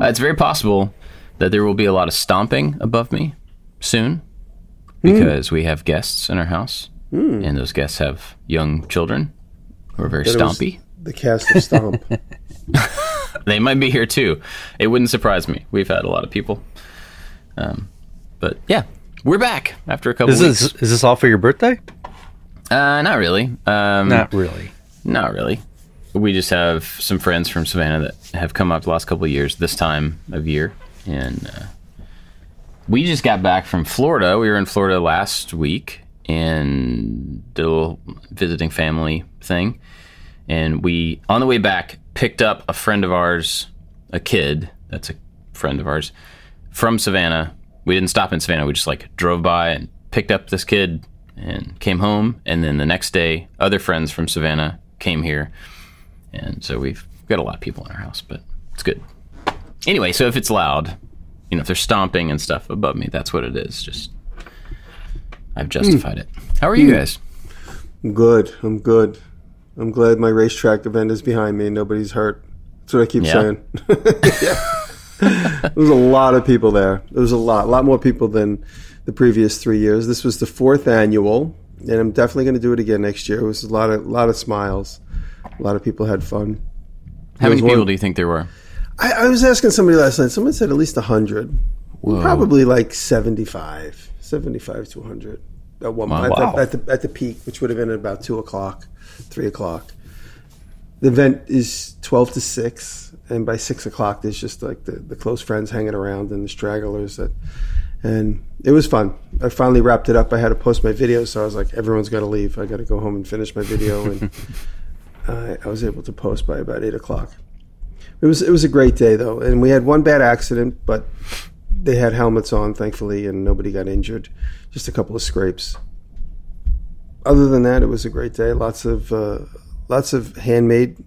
It's very possible that there will be a lot of stomping above me soon because we have guests in our house, and those guests have young children who are very stompy. The cast of Stomp. They might be here too. It wouldn't surprise me. We've had a lot of people. But yeah, we're back after a couple weeks. Is this all for your birthday? Not really. Not really. Not really. We just have some friends from Savannah that have come up the last couple of years, this time of year. And we just got back from Florida. We were in Florida last week and did a little visiting family thing. And we, on the way back, picked up a friend of ours, a kid that's a friend of ours, from Savannah. We didn't stop in Savannah. We just drove by and picked up this kid and came home. And then the next day, other friends from Savannah came here. And so we've got a lot of people in our house, but it's good. Anyway, so if it's loud, if they're stomping and stuff above me, that's what it is. Just, I've justified it. How are you guys? I'm good. I'm glad my racetrack event is behind me and nobody's hurt. That's what I keep saying. There was a lot of people there. There was a lot more people than the previous 3 years. This was the 4th annual, and I'm definitely going to do it again next year. It was a lot of smiles. A lot of people had fun. How many people do you think there were? I was asking somebody last night. Someone said at least 100. Whoa. Probably 75 to 100 at one point. Wow. At the peak, which would have been at about 2 o'clock, 3 o'clock. The event is 12 to 6, and by 6 o'clock, there's just the close friends hanging around and the stragglers. And it was fun. I finally wrapped it up. I had to post my video, so I was like, everyone's got to leave. I got to go home and finish my video. And I was able to post by about 8 o'clock. It was a great day, though. And we had one bad accident, but they had helmets on, thankfully, and nobody got injured. Just a couple of scrapes. Other than that, it was a great day. Lots of handmade.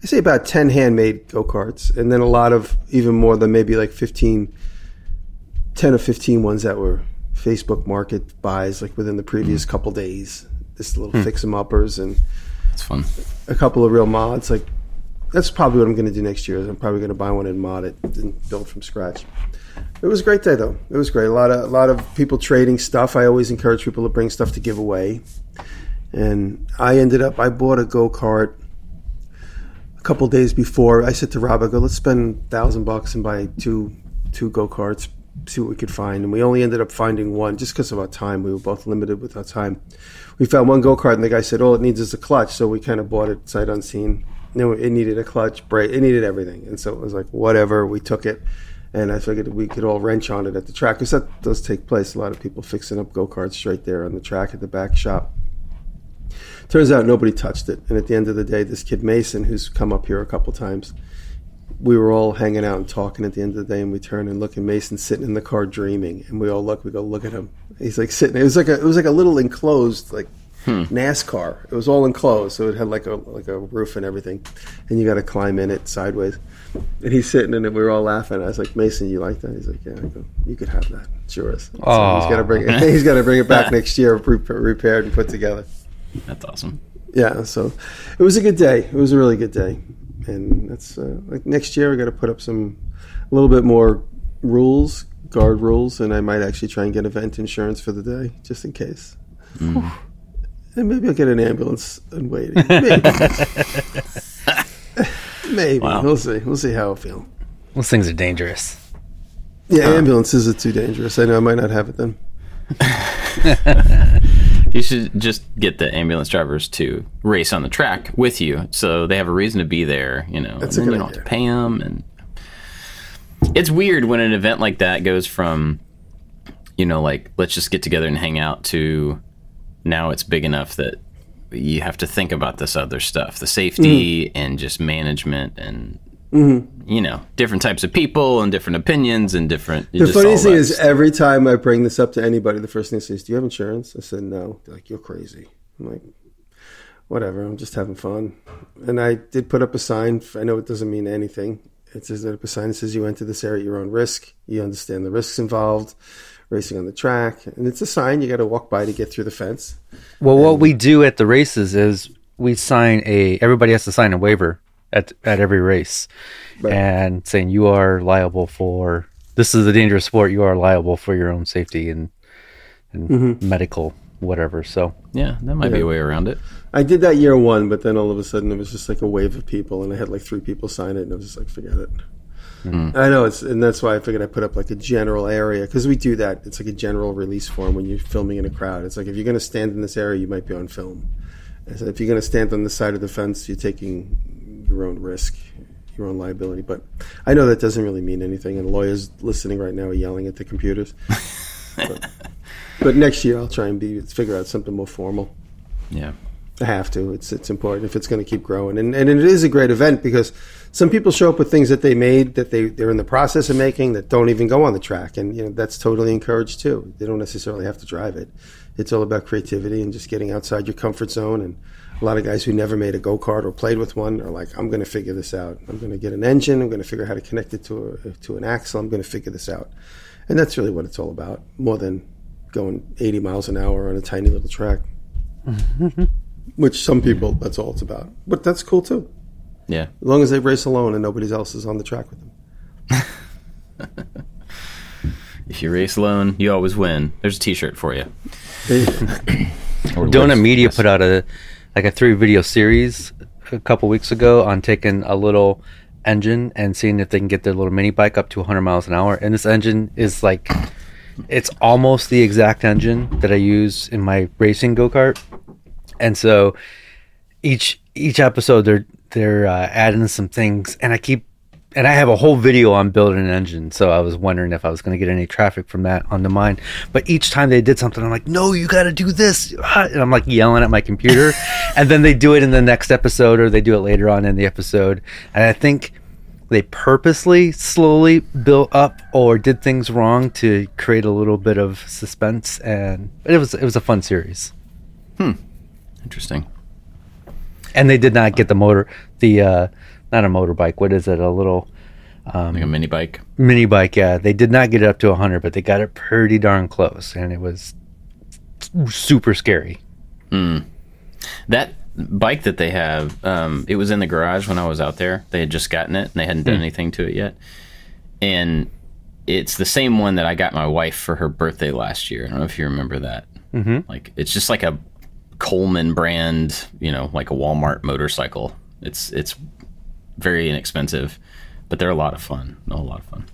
I say about 10 handmade go-karts, and then a lot of even more than maybe 10 or 15 ones that were Facebook market buys within the previous couple days. Just little fix-em-uppers and it's fun. A couple of real mods. That's probably what I'm going to do next year. I'm probably going to buy one and mod it and build from scratch. It was a great day, though. It was great. A lot of people trading stuff. I always encourage people to bring stuff to give away. And I bought a go-kart a couple days before. I said to Rob, I go, let's spend $1,000 and buy two go-karts, see what we could find. And we only ended up finding one just because of our time. We were both limited with our time. We found one go-kart, and the guy said, all it needs is a clutch. So we kind of bought it sight unseen. It needed a clutch, brake. It needed everything. And so it was whatever. We took it. And I figured we could all wrench on it at the track, because that does take place. A lot of people fixing up go-karts right there on the track at the back shop. Turns out nobody touched it. And at the end of the day, this kid Mason, who's come up here a couple times, we were all hanging out and talking at the end of the day, and we turn and look, and Mason's sitting in the car dreaming. And we all look. We go, look at him. He's sitting. It was like a little enclosed NASCAR. It was all enclosed, so it had like a roof and everything, and you got to climb in it sideways. And he's sitting in it. We were all laughing. I was like, Mason, you like that? He's like, yeah. I go, you could have that. It's yours. So he's got to bring it. He's got to bring it back next year, repaired and put together. That's awesome. Yeah. So it was a good day. It was a really good day. And that's next year we got to put up a little bit more rules, guard rules, and I might actually try and get event insurance for the day just in case. And maybe I'll get an ambulance and waiting. Maybe. Wow. We'll see. We'll see how I feel. Those things are dangerous. Yeah, ambulances are too dangerous. I know I might not have it then. You should just get the ambulance drivers to race on the track with you, so they have a reason to be there. That's and then you don't have to pay them. And it's weird when an event like that goes from, let's just get together and hang out, to now it's big enough that you have to think about this other stuff, the safety and just management and, different types of people and different opinions and different. The funny thing is, every time I bring this up to anybody, the first thing they say is, do you have insurance? I said, no. They're like, you're crazy. I'm like, whatever. I'm just having fun. And I did put up a sign. I know it doesn't mean anything. It says that a sign that says you enter this area at your own risk. You understand the risks involved. Racing on the track, and it's a sign you got to walk by to get through the fence. Well, what we do at the races is everybody has to sign a waiver at every race, Right. and saying you are liable for this is a dangerous sport. You are liable for your own safety and medical whatever. So Yeah, that might be a way around it. I did that year one, but then all of a sudden it was just like a wave of people, and I had like 3 people sign it, and I was just like, forget it. I know and that's why I figured I put up like a general area, because we do that. It's like a general release form when you're filming in a crowd. It's like, if you're going to stand in this area, you might be on film. And so if you're going to stand on the side of the fence, you're taking your own risk, your own liability. But I know that doesn't really mean anything, and lawyers listening right now are yelling at the computers. But next year I'll try and figure out something more formal. Yeah. I have to. It's important if it's going to keep growing. And it is a great event, because some people show up with things that they made that they're in the process of making that don't even go on the track. And, that's totally encouraged too. They don't necessarily have to drive it. It's all about creativity and just getting outside your comfort zone. And a lot of guys who never made a go-kart or played with one are like, I'm going to figure this out. I'm going to get an engine. I'm going to figure out how to connect it to an axle. I'm going to figure this out. And that's really what it's all about, more than going 80 miles an hour on a tiny little track. Which some people, that's all it's about. But that's cool too. Yeah. As long as they race alone and nobody else is on the track with them. If you race alone, you always win. There's a T-shirt for you. Donut Media put out a 3-video series a couple weeks ago on taking a little engine and seeing if they can get their little mini bike up to 100 miles an hour. And this engine is like, it's almost the exact engine that I use in my racing go-kart. And so each episode they're adding some things, and I have a whole video on building an engine. So I was wondering if I was going to get any traffic from that onto mine. But each time they did something, I'm like, no, you got to do this. And I'm like yelling at my computer. And then they do it in the next episode, or they do it later on in the episode. And I think they purposely slowly built up or did things wrong to create a little bit of suspense. And it was a fun series. Interesting. And they did not get not a motorbike. What is it? A little Like a mini bike. Mini bike, yeah. They did not get it up to 100, but they got it pretty darn close, and it was super scary. That bike that they have, it was in the garage when I was out there. They had just gotten it, and they hadn't done anything to it yet. And it's the same one that I got my wife for her birthday last year. I don't know if you remember that. Like, it's just like a Coleman brand, like a Walmart motorcycle. It's very inexpensive, but they're a lot of fun. A lot of fun.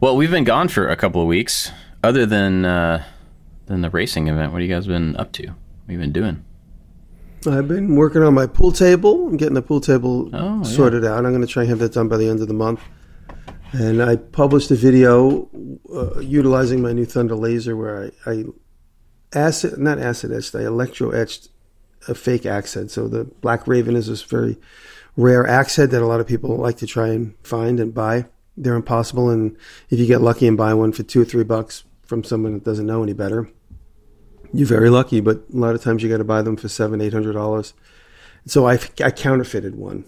Well, we've been gone for a couple of weeks. Other than the racing event, what have you guys been up to? What have you been doing? I've been working on my pool table. I'm getting the pool table sorted out. I'm going to try and have that done by the end of the month. And I published a video utilizing my new Thunder laser where I electro etched a fake axe head. So the Black Raven is this very rare axe head that a lot of people like to try and find and buy. They're impossible, and if you get lucky and buy one for $2 or $3 from someone that doesn't know any better, you're very lucky. But a lot of times you got to buy them for $700-800. So I counterfeited one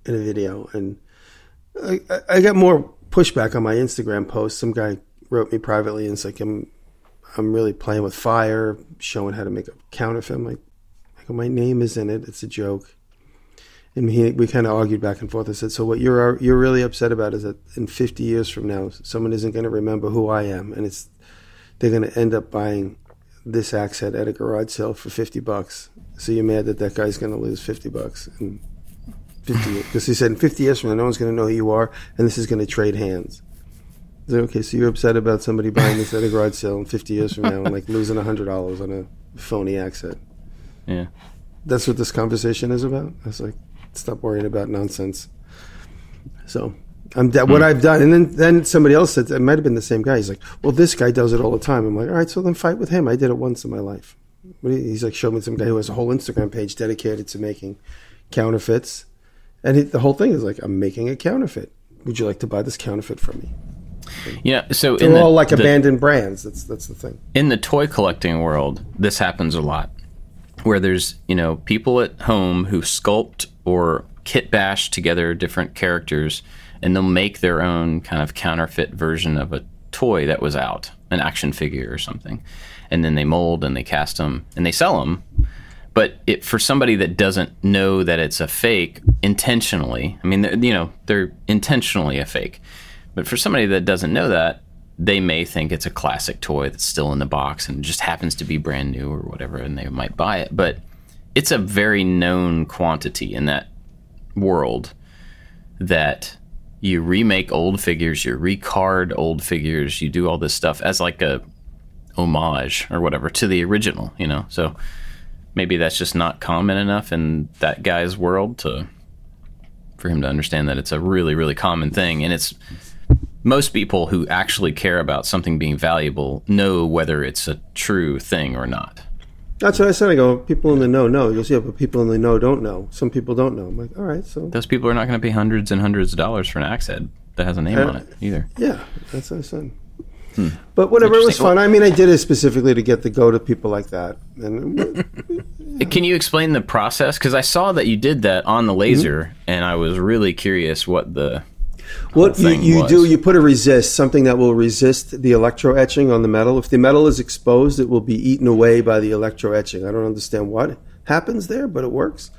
in a video, and I got more pushback on my Instagram post. Some guy wrote me privately and it's like, I'm really playing with fire, showing how to make a counterfeit. I'm like, my name is in it. It's a joke. And we kind of argued back and forth. I said, so what you're really upset about is that in 50 years from now, someone isn't going to remember who I am, and they're going to end up buying this axe head at a garage sale for $50. So you're mad that guy's going to lose $50 in 50 years. Because he said in 50 years from now, no one's going to know who you are, and this is going to trade hands. I said, okay, so you're upset about somebody buying this at a garage sale in 50 years from now and like losing $100 on a phony axe head. Yeah. That's what this conversation is about. I was like, stop worrying about nonsense. So what I've done. And then somebody else said, it might have been the same guy. He's like, well, this guy does it all the time. I'm like, all right, so then fight with him. I did it once in my life. He's like, showed me some guy who has a whole Instagram page dedicated to making counterfeits. And the whole thing is like, I'm making a counterfeit. Would you like to buy this counterfeit from me? Yeah, so they're all like abandoned brands. That's the thing. In the toy collecting world, this happens a lot, where there's people at home who sculpt or kit bash together different characters, and they'll make their own kind of counterfeit version of a toy that was out, an action figure or something, and then they mold and they cast them and they sell them. But for somebody that doesn't know that it's a fake intentionally, I mean, they're intentionally a fake. But for somebody that doesn't know that, they may think it's a classic toy that's still in the box and just happens to be brand new or whatever, and they might buy it. But it's a very known quantity in that world that you remake old figures, you recard old figures, you do all this stuff as like a homage or whatever to the original, So maybe that's just not common enough in that guy's world for him to understand that it's a really, really common thing. And it's most people who actually care about something being valuable know whether it's a true thing or not. That's what I said. I go, people in the know. He goes, yeah, but people in the know don't know. Some people don't know. I'm like, all right, so... Those people are not going to pay hundreds and hundreds of dollars for an axe head that has a name on it either. Yeah, that's what I said. But whatever, it was fun. I mean, I did it specifically to get to go to people like that. And Can you explain the process? Because I saw that you did that on the laser, and I was really curious what the... What you do, you put a resist, something that will resist the electro etching on the metal. If the metal is exposed, it will be eaten away by the electro etching. I don't understand what happens there, but it works.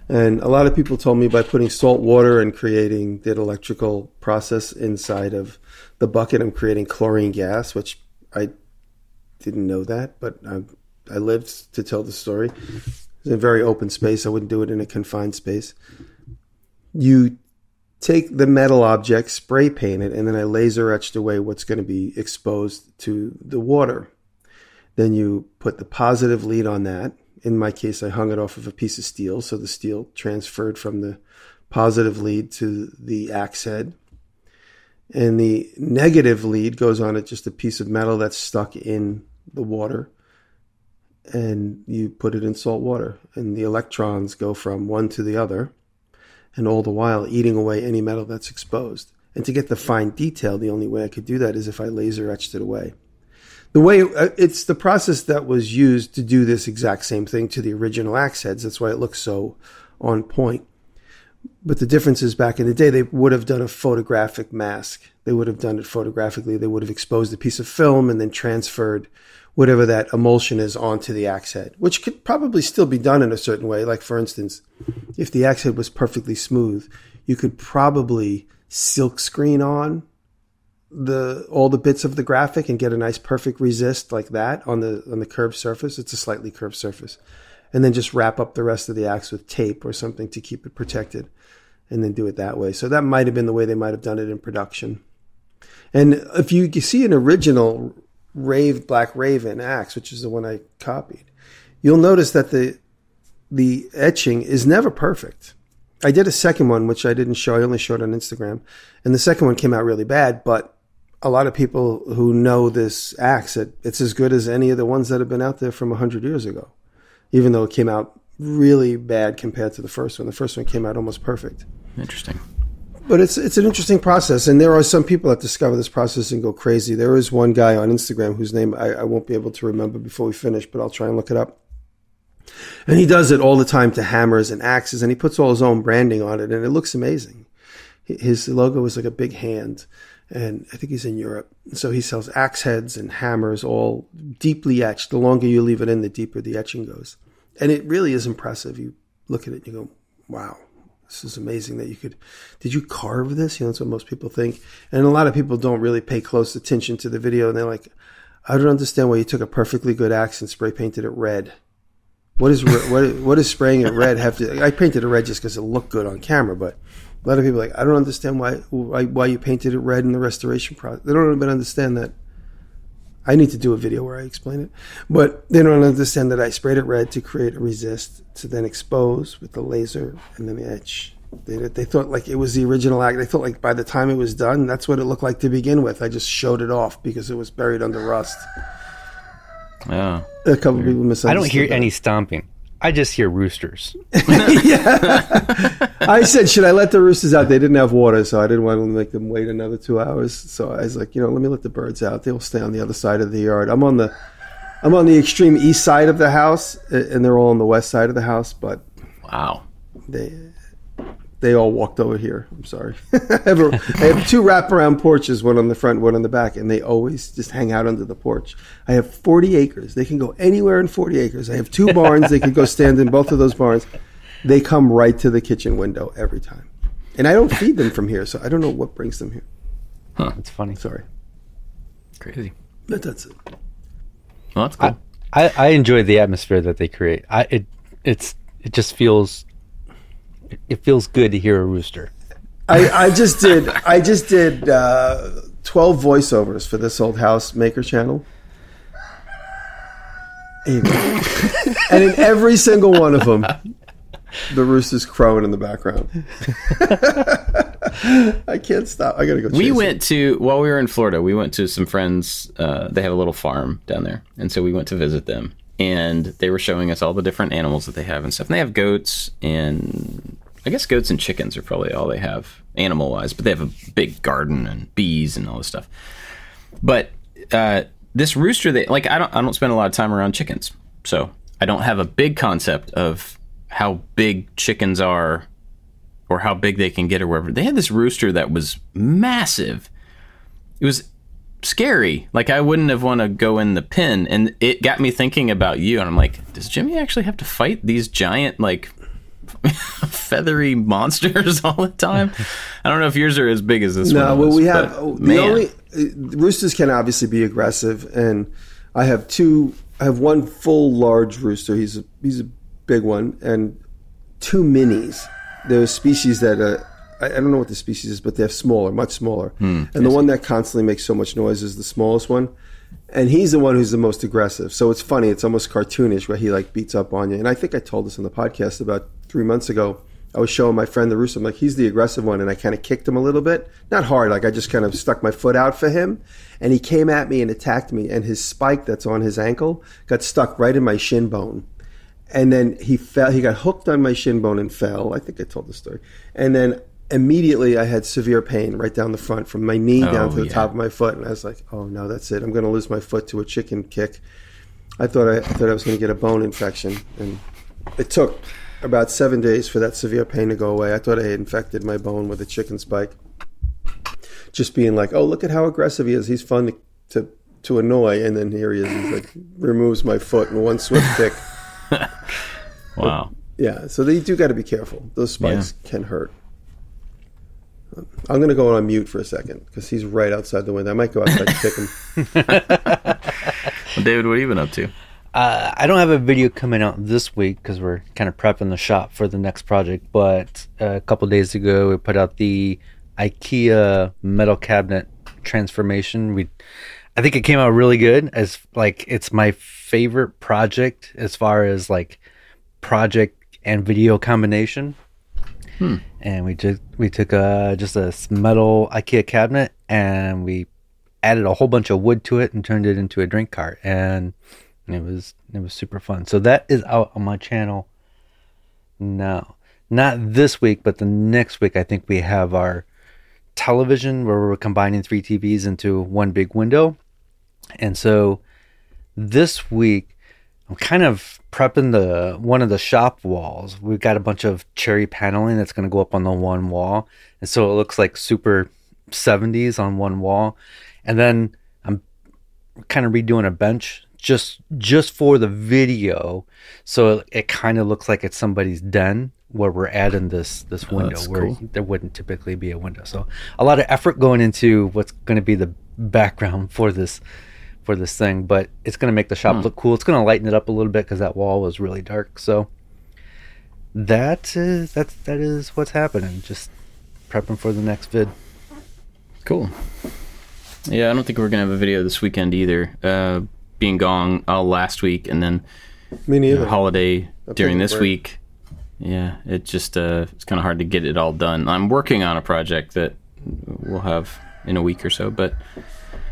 And a lot of people told me by putting salt water and creating that electrical process inside of the bucket, I'm creating chlorine gas, which I didn't know that, but I lived to tell the story. It's a very open space. I wouldn't do it in a confined space. You take the metal object, spray paint it, and then I laser etched away what's going to be exposed to the water. Then you put the positive lead on that. In my case, I hung it off of a piece of steel, so the steel transferred from the positive lead to the axe head. And the negative lead goes on at just a piece of metal that's stuck in the water. And you put it in salt water, and the electrons go from one to the other, and all the while eating away any metal that's exposed. And to get the fine detail, the only way I could do that is if I laser etched it away. It's the process that was used to do this exact same thing to the original axe heads. That's why it looks so on point. But the difference is back in the day, they would have done a photographic mask. They would have done it photographically. They would have exposed a piece of film and then transferred whatever that emulsion is onto the axe head, which could probably still be done in a certain way. Like, for instance, if the axe head was perfectly smooth, you could probably silk screen on all the bits of the graphic and get a nice perfect resist like that on the curved surface. It's a slightly curved surface. And then just wrap up the rest of the axe with tape or something to keep it protected, and then do it that way. So that might have been the way they might have done it in production. And if you see an original Black Raven axe, which is the one I copied, you'll notice that the etching is never perfect. I did a second one, which I didn't show. I only showed on Instagram. And the second one came out really bad, but a lot of people who know this axe, it's as good as any of the ones that have been out there from 100 years ago, even though it came out really bad compared to the first one. The first one came out almost perfect. Interesting. But it's an interesting process, and there are some people that discover this process and go crazy. There is one guy on Instagram whose name I won't be able to remember before we finish, but I'll try and look it up. And he does it all the time to hammers and axes, and he puts all his own branding on it, and it looks amazing. His logo is like a big hand, and I think he's in Europe. So he sells axe heads and hammers, all deeply etched. The longer you leave it in, the deeper the etching goes. And it really is impressive. You look at it and you go, wow. This is amazing that did you carve this? That's what most people think. And a lot of people don't really pay close attention to the video. And they're like, I don't understand why you took a perfectly good axe and spray painted it red. What is spraying it red have to, I painted it red just because it looked good on camera, but a lot of people are like, I don't understand why you painted it red in the restoration process. They don't even understand that. I need to do a video where I explain it. But they don't understand that I sprayed it red to create a resist, to then expose with the laser and then the etch. They thought like it was the original act. They thought like by the time it was done, that's what it looked like to begin with. I just showed it off because it was buried under rust. Yeah. A couple people misunderstood. I don't hear any stomping. I just hear roosters. Yeah. I said, should I let the roosters out? They didn't have water, so I didn't want to make them wait another 2 hours. So I was like, let me let the birds out. They'll stay on the other side of the yard. I'm on the extreme east side of the house, and they're all on the west side of the house. But wow, They all walked over here. I'm sorry. I have 2 wraparound porches, one on the front, one on the back, and they always just hang out under the porch. I have 40 acres. They can go anywhere in 40 acres. I have 2 barns. They could go stand in both of those barns. They come right to the kitchen window every time. And I don't feed them from here, so I don't know what brings them here. Huh, that's funny. Sorry. Crazy. But that's it. Well, that's cool. I enjoy the atmosphere that they create. It just feels good to hear a rooster. I just did 12 voiceovers for this old house maker channel. And in every single one of them, the rooster's crowing in the background. I can't stop. I gotta go. While we were in Florida, we went to some friends. They have a little farm down there, and so we went to visit them. And they were showing us all the different animals that they have and stuff. And they have goats, and I guess goats and chickens are probably all they have animal-wise. But they have a big garden and bees and all this stuff. But this rooster, I don't spend a lot of time around chickens, so I don't have a big concept of how big chickens are or how big they can get or wherever. They had this rooster that was massive. It was scary. Like, I wouldn't have want to go in the pen, and it got me thinking about you, and I'm like, does Jimmy actually have to fight these giant, like, feathery monsters all the time? I don't know if yours are as big as this one. No, well, we have roosters can obviously be aggressive, and I have one full large rooster. He's a big one, and 2 minis. There's species that I don't know what the species is, but they're smaller, much smaller. And the one that constantly makes so much noise is the smallest one. And he's the one who's the most aggressive. So it's funny. It's almost cartoonish where he like beats up on you. And I think I told this in the podcast about 3 months ago. I was showing my friend the rooster. I'm like, he's the aggressive one. And I kind of kicked him a little bit. Not hard. Like I just kind of stuck my foot out for him. And he came at me and attacked me. And his spike that's on his ankle got stuck right in my shin bone. And then he fell. He got hooked on my shin bone and fell. I think I told the story. And then immediately I had severe pain right down the front from my knee down to the top of my foot. And I was like, oh no, that's it. I'm going to lose my foot to a chicken kick. I thought I was going to get a bone infection. And it took about 7 days for that severe pain to go away. I thought I had infected my bone with a chicken spike. Just being like, oh, look at how aggressive he is. He's fun to annoy. And then here he is. He's like, removes my foot in one swift kick. Wow. But, yeah, so you do got to be careful. Those spikes can hurt. I'm going to go on mute for a second because he's right outside the window. I might go outside and kick him. Well, David, what have you been up to? I don't have a video coming out this week because we're kind of prepping the shop for the next project. But a couple days ago, we put out the IKEA metal cabinet transformation. I think it came out really good. As like, it's my favorite project as far as like project and video combination. And we took just a metal IKEA cabinet and we added a whole bunch of wood to it and turned it into a drink cart, and it was super fun. So that is out on my channel now. Not this week, but the next week I think we have our television where we're combining 3 TVs into one big window. And so this week I'm kind of prepping one of the shop walls. We've got a bunch of cherry paneling that's going to go up on the one wall. And so it looks like super 70s on one wall. And then I'm kind of redoing a bench just for the video. So it kind of looks like it's somebody's den where we're adding this window where there wouldn't typically be a window. So a lot of effort going into what's going to be the background for this thing, but it's going to make the shop look cool. It's going to lighten it up a little bit because that wall was really dark. So that is what's happening. Just prepping for the next vid. Cool. Yeah, I don't think we're going to have a video this weekend either. Being gone all last week and then Me neither. Holiday during this week. Yeah, it just it's kind of hard to get it all done. I'm working on a project that we'll have in a week or so, but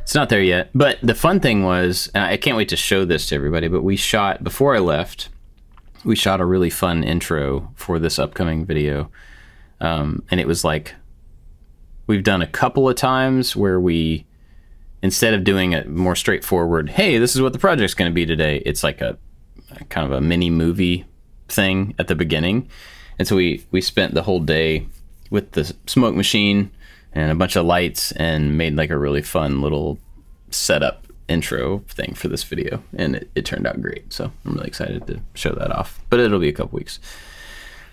it's not there yet. But the fun thing was, and I can't wait to show this to everybody, but before I left, we shot a really fun intro for this upcoming video. And it was like, we've done a couple of times where we, instead of doing a more straightforward, hey, this is what the project's going to be today, it's like a kind of a mini movie thing at the beginning. And so we spent the whole day with the smoke machine and a bunch of lights, and made like a really fun little setup intro thing for this video, and it turned out great. So I'm really excited to show that off, but it'll be a couple weeks.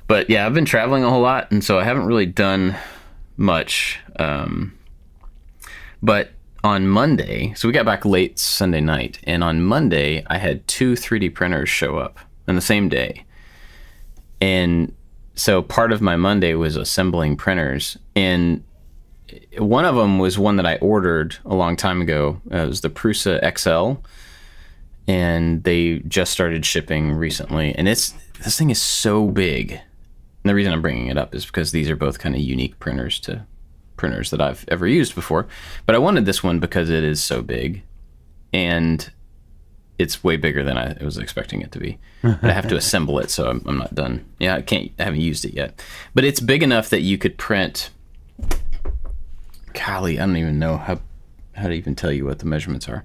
But yeah, I've been traveling a whole lot, and so I haven't really done much. But on Monday, so we got back late Sunday night, and on Monday I had 2 3D printers show up on the same day. And so part of my Monday was assembling printers, and one of them was one that I ordered a long time ago. It was the Prusa XL, and they just started shipping recently. And this thing is so big. And the reason I'm bringing it up is because these are both kind of unique printers to printers that I've ever used before. But I wanted this one because it is so big, and it's way bigger than I was expecting it to be. But I have to assemble it, so I'm not done. Yeah, I haven't used it yet. But it's big enough that you could print. Golly, I don't even know how to even tell you what the measurements are.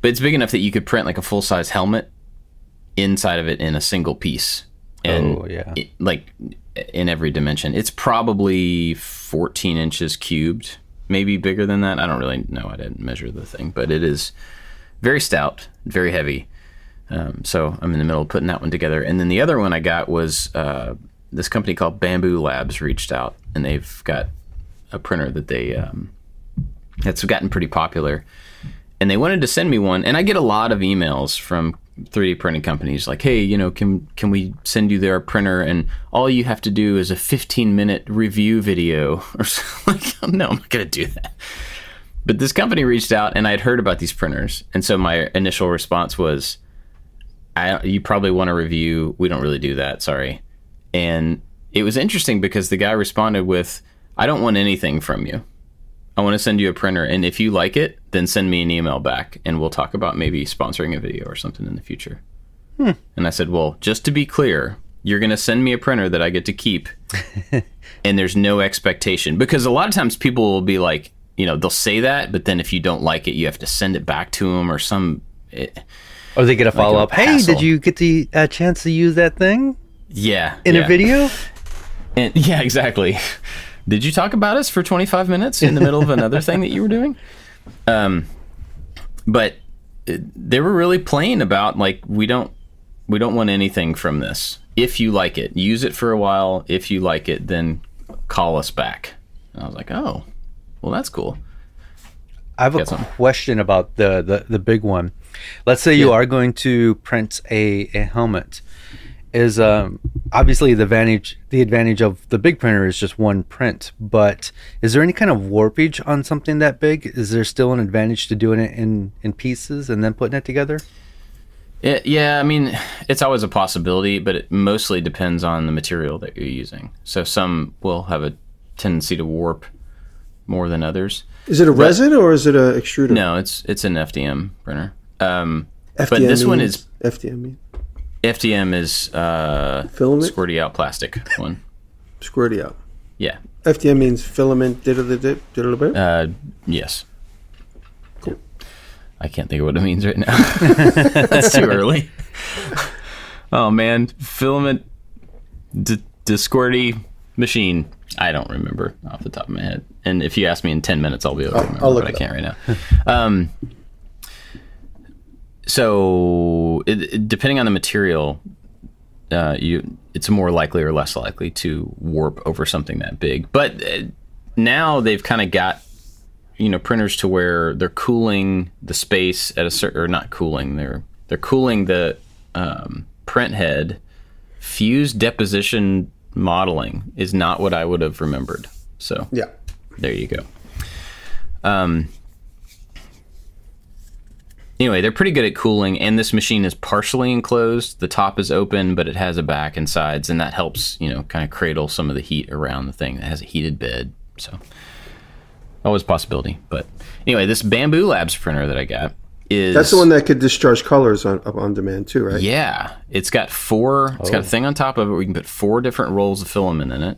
But it's big enough that you could print like a full-size helmet inside of it in a single piece. And like in every dimension. It's probably 14 inches cubed, maybe bigger than that. I don't really know. I didn't measure the thing, but it is very stout, very heavy. So I'm in the middle of putting that one together. And then the other one I got was this company called Bamboo Labs reached out, and they've got a printer that that's gotten pretty popular. And they wanted to send me one, and I get a lot of emails from 3D printing companies like, hey, can we send you their printer, and all you have to do is a 15-minute review video or something. Like, no, I'm not gonna do that. But this company reached out, and I'd heard about these printers, and so my initial response was, you probably want a review. We don't really do that, sorry. And it was interesting because the guy responded with, I don't want anything from you. I want to send you a printer, and if you like it, then send me an email back, and we'll talk about maybe sponsoring a video or something in the future. And I said, well, just to be clear, you're going to send me a printer that I get to keep, and there's no expectation. Because a lot of times people will be like, they'll say that, but then if you don't like it, you have to send it back to them or some... Or they get a follow-up, hey, did you get the chance to use that thing? Yeah. In a video? And yeah, exactly. Did you talk about us for 25 minutes in the middle of another thing that you were doing? But they were really plain about, like, we don't want anything from this. If you like it, use it for a while. If you like it, then call us back. And I was like, oh, well, that's cool. I have a question about the big one. Let's say you are going to print a helmet. Is obviously the advantage of the big printer is just one print, but is there any kind of warpage on something that big? Is there still an advantage to doing it in pieces and then putting it together? Yeah, I mean, it's always a possibility, but it mostly depends on the material that you're using. So some will have a tendency to warp more than others. Is it a resin or is it a extruder? No, it's an FDM printer. FDM but this one is FDM. FDM is filament? squirty out plastic one. Squirty out. Yeah. FDM means filament diddle-a-bit? Yes. Cool. I can't think of what it means right now. That's too early. Oh man, filament squirty machine. I don't remember off the top of my head. And if you ask me in 10 minutes, I'll be able to remember, but I can't right now. So depending on the material, it's more likely or less likely to warp over something that big. But now they've kind of got, printers to where they're cooling the space at a certain, or not cooling, they're cooling the print head. Fused deposition modeling is not what I would have remembered. So yeah, there you go. Anyway, they're pretty good at cooling, and this machine is partially enclosed. The top is open, but it has a back and sides, and that helps, kind of cradle some of the heat around the thing. It has a heated bed, so always a possibility. But anyway, this Bamboo Labs printer that I got is... That's the one that could discharge colors on demand too, right? Yeah. It's got it's got a thing on top of it where you can put 4 different rolls of filament in it.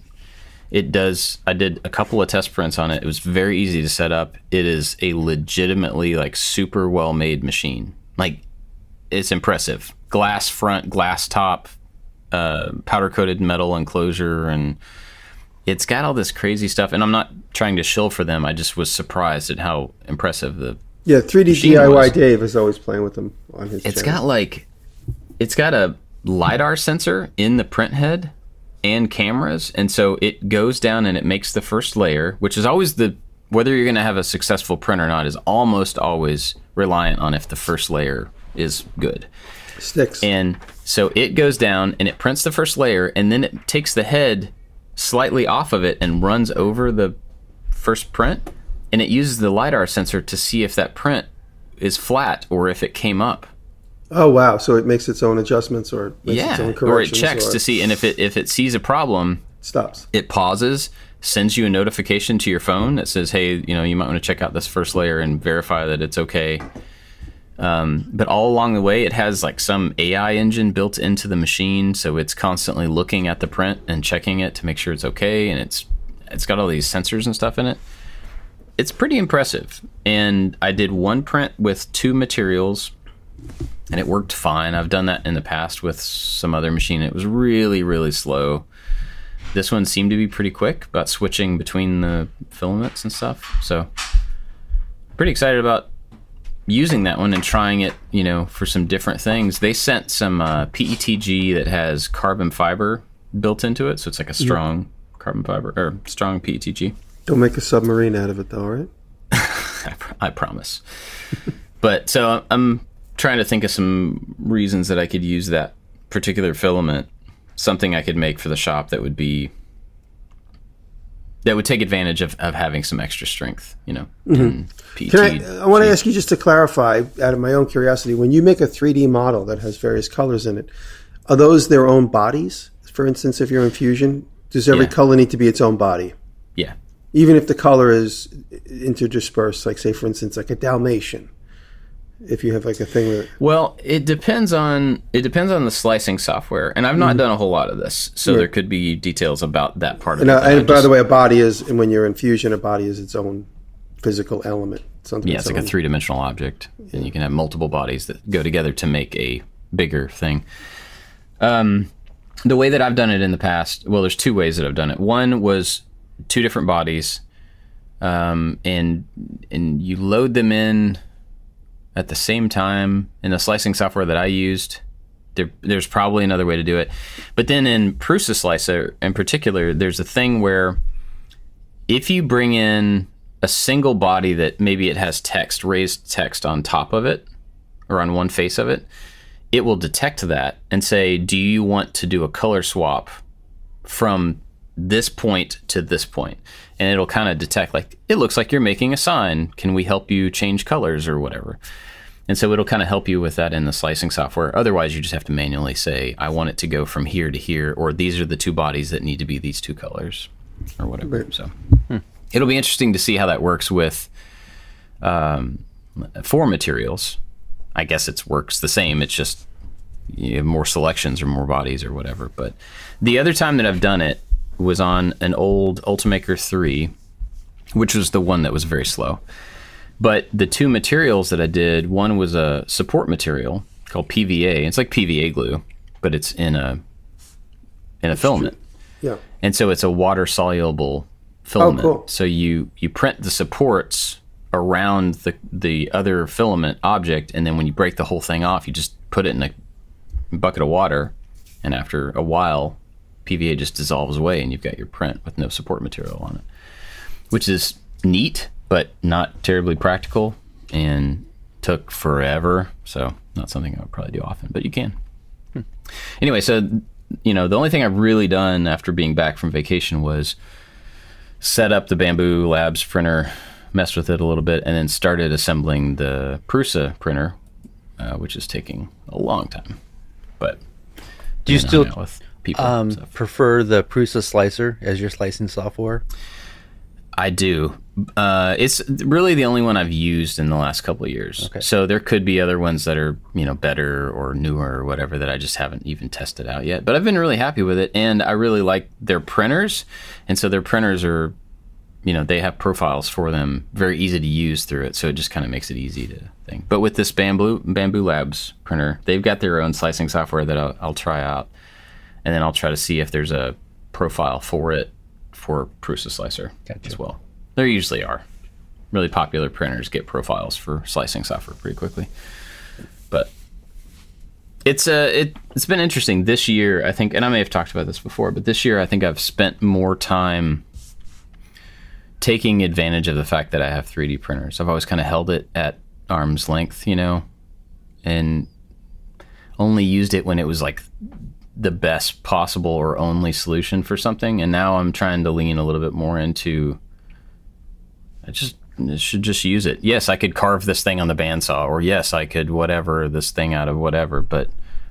It does. I did a couple of test prints on it. It was very easy to set up. It is a legitimately super well made machine. It's impressive. Glass front, glass top, powder coated metal enclosure, and it's got all this crazy stuff, and I'm not trying to shill for them. I just was surprised at how impressive the 3D machine DIY was. Dave is always playing with them on his It's channel. it's got a LiDAR sensor in the print head and cameras, and so it goes down and it makes the first layer, which is always whether you're going to have a successful print or not is almost always reliant on if the first layer is good. Sticks. And so it goes down and it prints the first layer, and then it takes the head slightly off of it and runs over the first print, and it uses the LiDAR sensor to see if that print is flat or if it came up. Oh, wow. So it makes its own adjustments or makes its own Or it corrections. checks to see, and if it sees a problem, stops. it pauses, sends you a notification to your phone that says, hey, you might want to check out this first layer and verify that it's okay. But all along the way, it has like some AI engine built into the machine, so it's constantly looking at the print and checking it to make sure it's okay, and it's got all these sensors and stuff in it. It's pretty impressive. And I did one print with 2 materials, and it worked fine. I've done that in the past with some other machine. It was really, really slow. This one seemed to be pretty quick about switching between the filaments and stuff. So pretty excited about using that one and trying it, for some different things. They sent some PETG that has carbon fiber built into it. So it's like a strong carbon fiber, or strong PETG. Don't make a submarine out of it, though, right? I promise. But so I'm trying to think of some reasons that I could use that particular filament, something I could make for the shop that would take advantage of having some extra strength, in PET. I want to ask you, just to clarify, out of my own curiosity, when you make a 3D model that has various colors in it, are those their own bodies? For instance, if you're in Fusion, does every color need to be its own body? Yeah. Even if the color is interdispersed, like, say, for instance, like a Dalmatian. If you have like a thing with it. Well, it depends on the slicing software, and I've not done a whole lot of this, so there could be details about that part of it. And by the way, a body is, and when you're in Fusion, a body is its own physical element. Something. Yeah, it's like a 3-dimensional object, and you can have multiple bodies that go together to make a bigger thing. The way that I've done it in the past, well, there's 2 ways that I've done it. One was 2 different bodies, and you load them in at the same time in the slicing software that I used. There's probably another way to do it. But then in Prusa Slicer in particular, there's a thing where if you bring in a single body that maybe it has text, raised text on top of it, or on one face of it, it will detect that and say, do you want to do a color swap from this point to this point? And it'll kind of detect, like, it looks like you're making a sign. Can we help you change colors or whatever? And so it'll kind of help you with that in the slicing software. Otherwise, you just have to manually say, I want it to go from here to here, or these are the 2 bodies that need to be these 2 colors, or whatever. Right. So it'll be interesting to see how that works with 4 materials. I guess it works the same. It's just you have more selections or more bodies or whatever. But the other time that I've done it was on an old Ultimaker 3, which was the one that was very slow. But the 2 materials that I did, one was a support material called PVA. It's like PVA glue, but it's in a filament. Yeah. And so it's a water soluble filament. Oh, cool. So you print the supports around the other filament object, and then when you break the whole thing off, you just put it in a bucket of water, and after a while, PVA just dissolves away, and you've got your print with no support material on it, which is neat, but not terribly practical, and took forever. So not something I would probably do often, but you can. Anyway, so the only thing I've really done after being back from vacation was set up the Bamboo Labs printer, messed with it a little bit, and then started assembling the Prusa printer, which is taking a long time. But do you still with people and stuff. Prefer the Prusa Slicer as your slicing software? I do. It's really the only one I've used in the last couple of years. Okay. So there could be other ones that are, better or newer or whatever that I just haven't even tested out yet. But I've been really happy with it, and I really like their printers. And so their printers are, they have profiles for them, very easy to use through it. So it just kind of makes it easy to think. But with this Bamboo Labs printer, they've got their own slicing software that I'll try out, and then I'll try to see if there's a profile for it for Prusa Slicer Gotcha. as well. There usually are. Really popular printers get profiles for slicing software pretty quickly. But it's been interesting this year, I think, and I may have talked about this before, but this year I think I've spent more time taking advantage of the fact that I have 3D printers. I've always kind of held it at arm's length, and only used it when it was like the best possible or only solution for something. And now I'm trying to lean a little bit more into, I should just use it. Yes, I could carve this thing on the bandsaw, or yes, I could whatever this thing out of whatever, but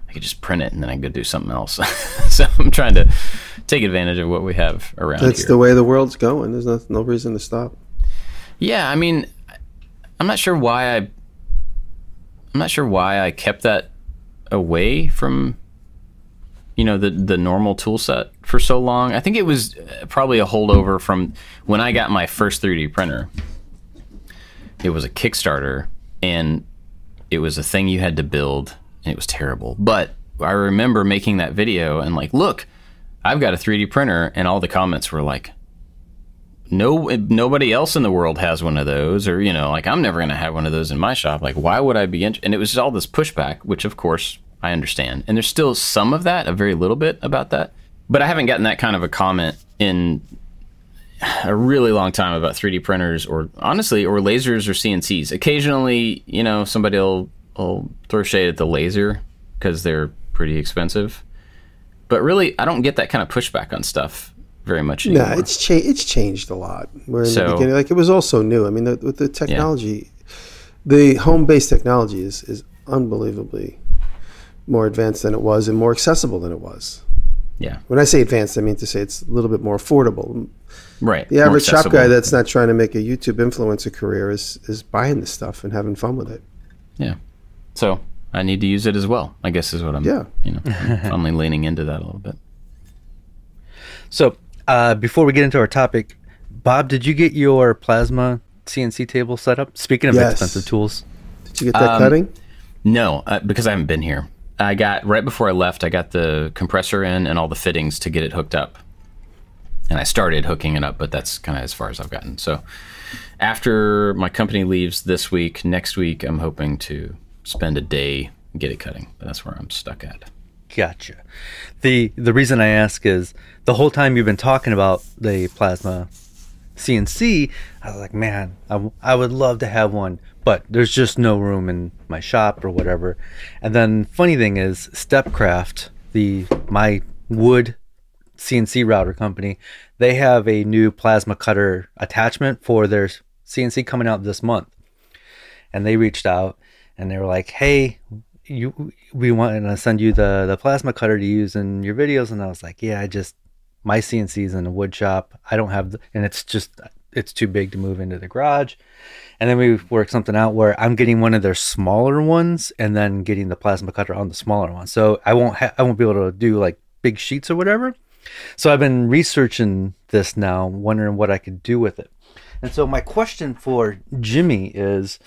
I could just print it and then I could do something else. So I'm trying to take advantage of what we have around here. That's the way the world's going. There's no reason to stop. Yeah, I mean, I'm not sure why I kept that away from the normal tool set for so long. I think it was probably a holdover from when I got my first 3D printer. It was a Kickstarter, and it was a thing you had to build, and it was terrible. But I remember making that video and like, look, I've got a 3D printer, and all the comments were like, nobody else in the world has one of those, or like, I'm never going to have one of those in my shop. Like, why would I be and it was all this pushback, which of course I understand. And there's still some of that, a very little bit about that. But I haven't gotten that kind of a comment in a really long time about 3D printers or lasers or CNCs. Occasionally, somebody will throw shade at the laser because they're pretty expensive. But really, I don't get that kind of pushback on stuff very much anymore. No, it's changed a lot. Where in the beginning, like, it was also new. I mean, with the technology, the home-based technology is unbelievably more advanced than it was and more accessible than it was. Yeah. When I say advanced, I mean to say it's a little bit more affordable. Right. The average shop guy that's not trying to make a YouTube influencer career is buying this stuff and having fun with it. Yeah. So I need to use it as well, I guess is what I'm, I'm only leaning into that a little bit. So before we get into our topic, Bob, did you get your plasma CNC table set up? Speaking of expensive tools. Did you get that cutting? No, because I haven't been here. Right before I left, I got the compressor in and all the fittings to get it hooked up. And I started hooking it up, but that's kind of as far as I've gotten. So after my company leaves this week, next week, I'm hoping to spend a day and get it cutting. But that's where I'm stuck at. Gotcha. The reason I ask is the whole time you've been talking about the plasma CNC, I was like, man, I would love to have one, but there's just no room in my shop or whatever. And then funny thing is, Stepcraft, my wood CNC router company, they have a new plasma cutter attachment for their CNC coming out this month. And they reached out and they were like, hey, we want to send you the plasma cutter to use in your videos. And I was like, yeah, my CNC's in a wood shop. I don't have, and it's too big to move into the garage. And then we worked something out where I'm getting one of their smaller ones and then getting the plasma cutter on the smaller one. So I won't be able to do like big sheets or whatever. So I've been researching this now, wondering what I could do with it. And so my question for Jimmy is,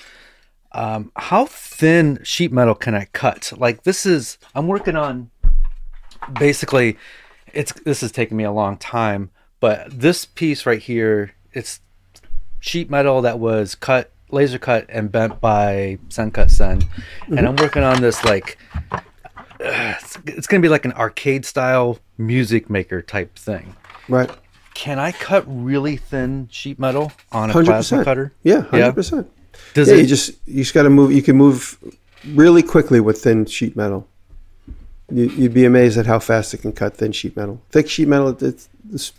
how thin sheet metal can I cut? Like I'm working on, basically, this is taking me a long time, but this piece right here, it's sheet metal that was laser cut and bent by Sencut Sen. And I'm working on this like, it's going to be like an arcade style music maker type thing. Right. Can I cut really thin sheet metal on a 100%. plasma cutter? Yeah, 100%. Yeah? You just got to move. You can move really quickly with thin sheet metal. You'd be amazed at how fast it can cut thin sheet metal. Thick sheet metal, the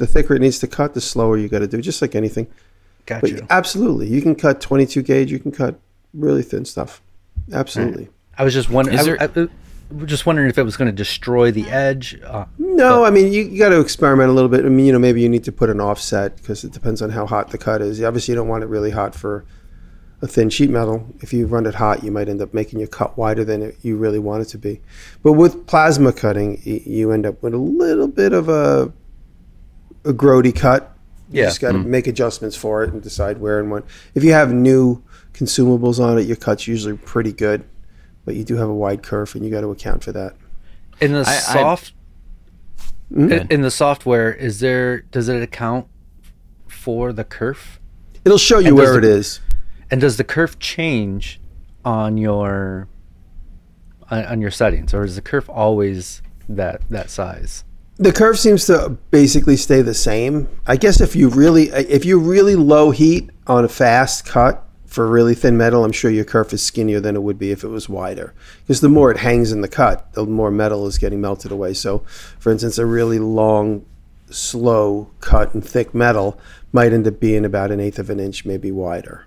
thicker it needs to cut, the slower you got to do, just like anything. Gotcha. But absolutely, you can cut 22 gauge. You can cut really thin stuff. Absolutely. Right. I was just wondering. Just wondering if it was going to destroy the edge. No, I mean, you got to experiment a little bit. I mean, maybe you need to put an offset because it depends on how hot the cut is. Obviously, you don't want it really hot for a thin sheet metal. If you run it hot, you might end up making your cut wider than you really want it to be. But with plasma cutting, you end up with a little bit of a grody cut. You just got to make adjustments for it and decide where and when. If you have new consumables on it, your cut's usually pretty good. But you do have a wide curve, and you got to account for that. In the soft, In the software, does it account for the kerf? It'll show you where it is. And does the kerf change on your settings, or is the kerf always that size? The curve seems to basically stay the same. I guess if you're really low heat on a fast cut for really thin metal, I'm sure your kerf is skinnier than it would be if it was wider. Because the more it hangs in the cut, the more metal is getting melted away. So, for instance, a really long, slow cut and thick metal might end up being about 1/8 of an inch, maybe wider.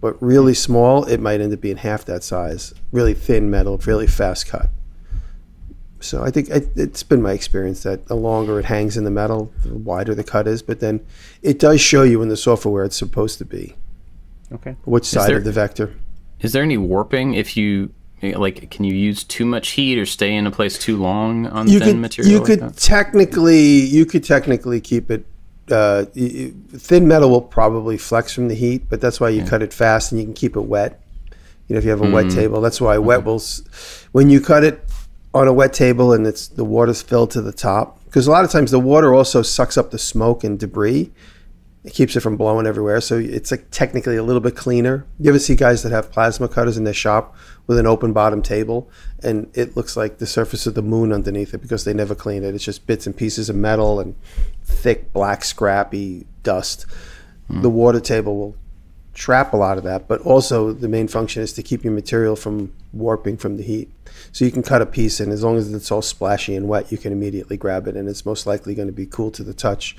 But really small, it might end up being half that size. Really thin metal, really fast cut. So I think it's been my experience that the longer it hangs in the metal, the wider the cut is. But then it does show you in the software where it's supposed to be. Okay. Which side of the vector. Is there any warping if you, like, can you use too much heat or stay in a place too long on thin material? You could technically keep it. Thin metal will probably flex from the heat, but that's why you cut it fast and you can keep it wet. If you have a wet table, that's why wet will. When you cut it on a wet table and the water's filled to the top, because a lot of times the water also sucks up the smoke and debris. It keeps it from blowing everywhere, so it's like technically a little bit cleaner. You ever see guys that have plasma cutters in their shop with an open bottom table, and it looks like the surface of the moon underneath it because they never clean it. It's just bits and pieces of metal and thick, black, scrappy dust. The water table will trap a lot of that, but also the main function is to keep your material from warping from the heat. So you can cut a piece, and as long as it's all splashy and wet, you can immediately grab it, and it's most likely going to be cool to the touch.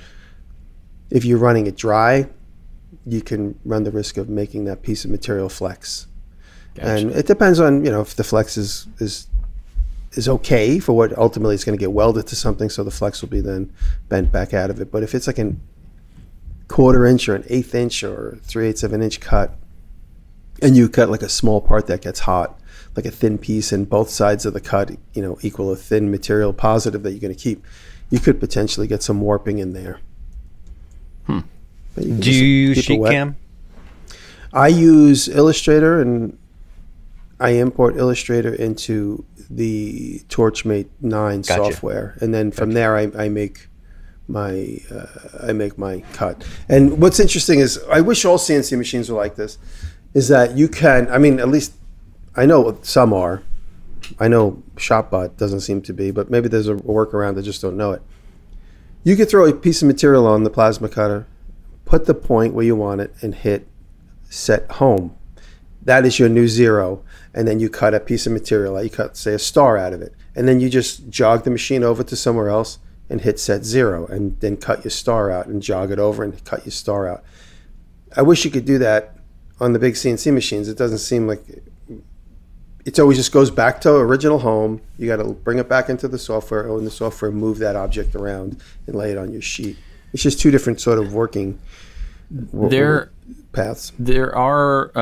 If you're running it dry, you can run the risk of making that piece of material flex. Gotcha. And it depends on, if the flex is okay for what ultimately is going to get welded to something, so the flex will be then bent back out of it. But if it's like a 1/4 inch or an 1/8 inch or 3/8 of an inch cut, and you cut like a small part that gets hot, like a thin piece, and both sides of the cut, equal a thin material positive that you're going to keep, you could potentially get some warping in there. Do you use SheetCam? I use Illustrator, and I import Illustrator into the Torchmate 9 software, and then from there I make my cut. And what's interesting is, I wish all CNC machines were like this, is that you can, at least I know some are. I know ShopBot doesn't seem to be, but maybe there's a workaround, I just don't know it. You could throw a piece of material on the plasma cutter, put the point where you want it, and hit set home. That is your new 0. And then you cut a piece of material, you cut, say, a star out of it. And then you just jog the machine over to somewhere else and hit set 0, and then cut your star out and jog it over and cut your star out. I wish you could do that on the big CNC machines. It doesn't seem like it always just goes back to original home. You got to bring it back into the software, or in the software move that object around and lay it on your sheet. It's just two different sort of working paths. There are,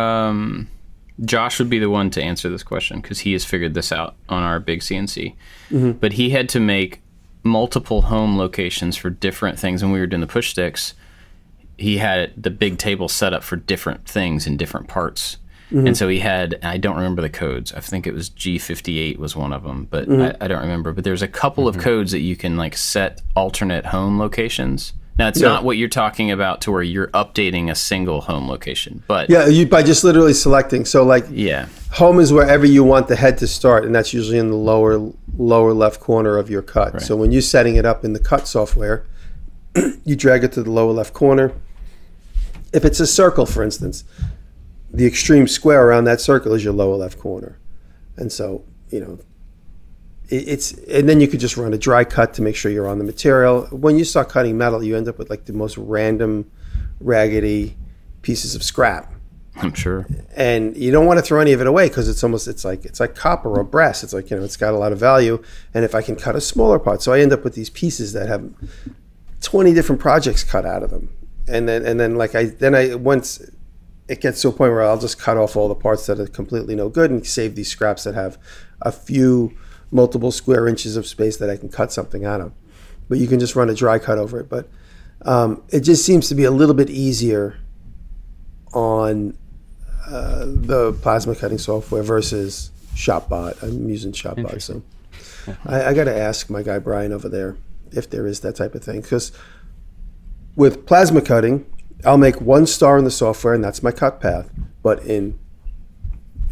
Josh would be the one to answer this question because he has figured this out on our big CNC. But he had to make multiple home locations for different things. When we were doing the push sticks, he had the big table set up for different things in different parts. And so he had, I don't remember the codes. I think it was G58 was one of them, but I don't remember. But there's a couple of codes that you can set alternate home locations. Now, it's not what you're talking about to where you're updating a single home location, but by just literally selecting. So home is wherever you want the head to start, and that's usually in the lower left corner of your cut. Right. So when you're setting it up in the cut software, you drag it to the lower left corner. If it's a circle, for instance, the extreme square around that circle is your lower left corner. And so, and then you could just run a dry cut to make sure you're on the material. When you start cutting metal, you end up with the most random, raggedy pieces of scrap. I'm sure. And you don't want to throw any of it away because it's like copper or brass. It's like, it's got a lot of value. And if I can cut a smaller part, so I end up with these pieces that have 20 different projects cut out of them. And then once it gets to a point where I'll just cut off all the parts that are completely no good and save these scraps that have a few multiple square inches of space that I can cut something out of. But you can just run a dry cut over it. But it just seems to be a little bit easier on the plasma cutting software versus ShopBot. I'm using ShopBot. So I got to ask my guy Brian over there if there is that type of thing. Because with plasma cutting, I'll make one star in the software, and that's my cut path. But in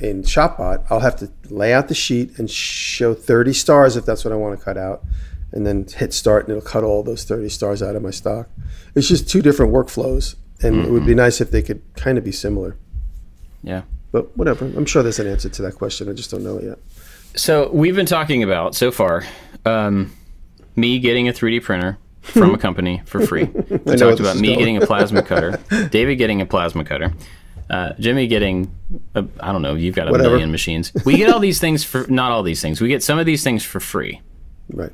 ShopBot, I'll have to lay out the sheet and show 30 stars if that's what I want to cut out, and then hit start, and it'll cut all those 30 stars out of my stock. It's just two different workflows, and it would be nice if they could kind of be similar. Yeah. But whatever. I'm sure there's an answer to that question. I just don't know it yet. So we've been talking about, so far, me getting a 3D printer from a company for free. We talked about me getting a plasma cutter, David getting a plasma cutter, Jimmy getting, I don't know, you've got a million machines. We get all these things for, not all these things, we get some of these things for free. Right.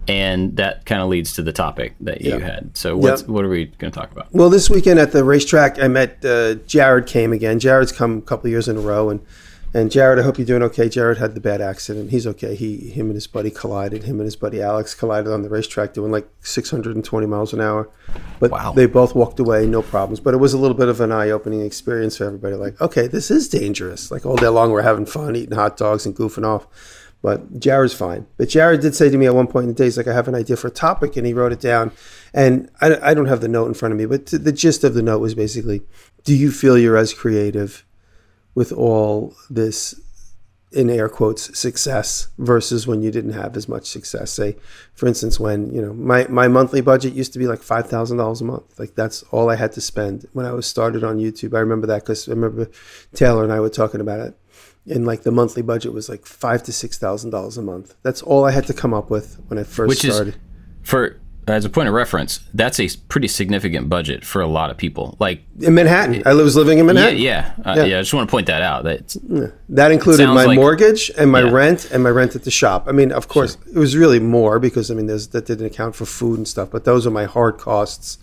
And that kind of leads to the topic that you had. So what are we going to talk about? Well, this weekend at the racetrack, I met Jared came again. Jared's come a couple of years in a row. And Jared, I hope you're doing okay. Jared had the bad accident. He's okay. Him and his buddy collided. Him and his buddy Alex collided on the racetrack doing like 620 miles an hour. But they both walked away, no problems. But it was a little bit of an eye-opening experience for everybody. Like, okay, this is dangerous. Like all day long we're having fun, eating hot dogs and goofing off. But Jared's fine. But Jared did say to me at one point in the day, he's like, I have an idea for a topic, and he wrote it down. And I don't have the note in front of me, but the gist of the note was basically, do you feel you're as creative with all this, in air quotes, success versus when you didn't have as much success? Say, for instance, when, you know, my monthly budget used to be like $5,000 a month. Like that's all I had to spend when I was started on YouTube. I remember that because I remember Taylor and I were talking about it. And like the monthly budget was like $5,000 to $6,000 a month. That's all I had to come up with when I first started. For as a point of reference, that's a pretty significant budget for a lot of people. Like in Manhattan, I was living in Manhattan. Yeah. I just want to point that out. That included my mortgage and my rent and my rent at the shop. I mean, of course, it was really more because I mean, that didn't account for food and stuff. But those are my hard costs.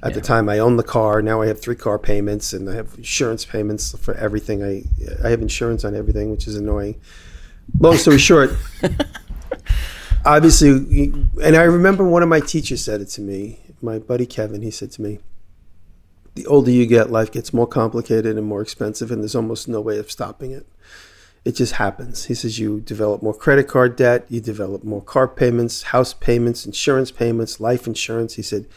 At the time, I owned the car. Now I have 3 car payments, and I have insurance payments for everything. I have insurance on everything, which is annoying. Long story short, obviously, and I remember one of my teachers said it to me, my buddy Kevin, he said to me, the older you get, life gets more complicated and more expensive, and there's almost no way of stopping it. It just happens. He says you develop more credit card debt, you develop more car payments, house payments, insurance payments, life insurance. He said,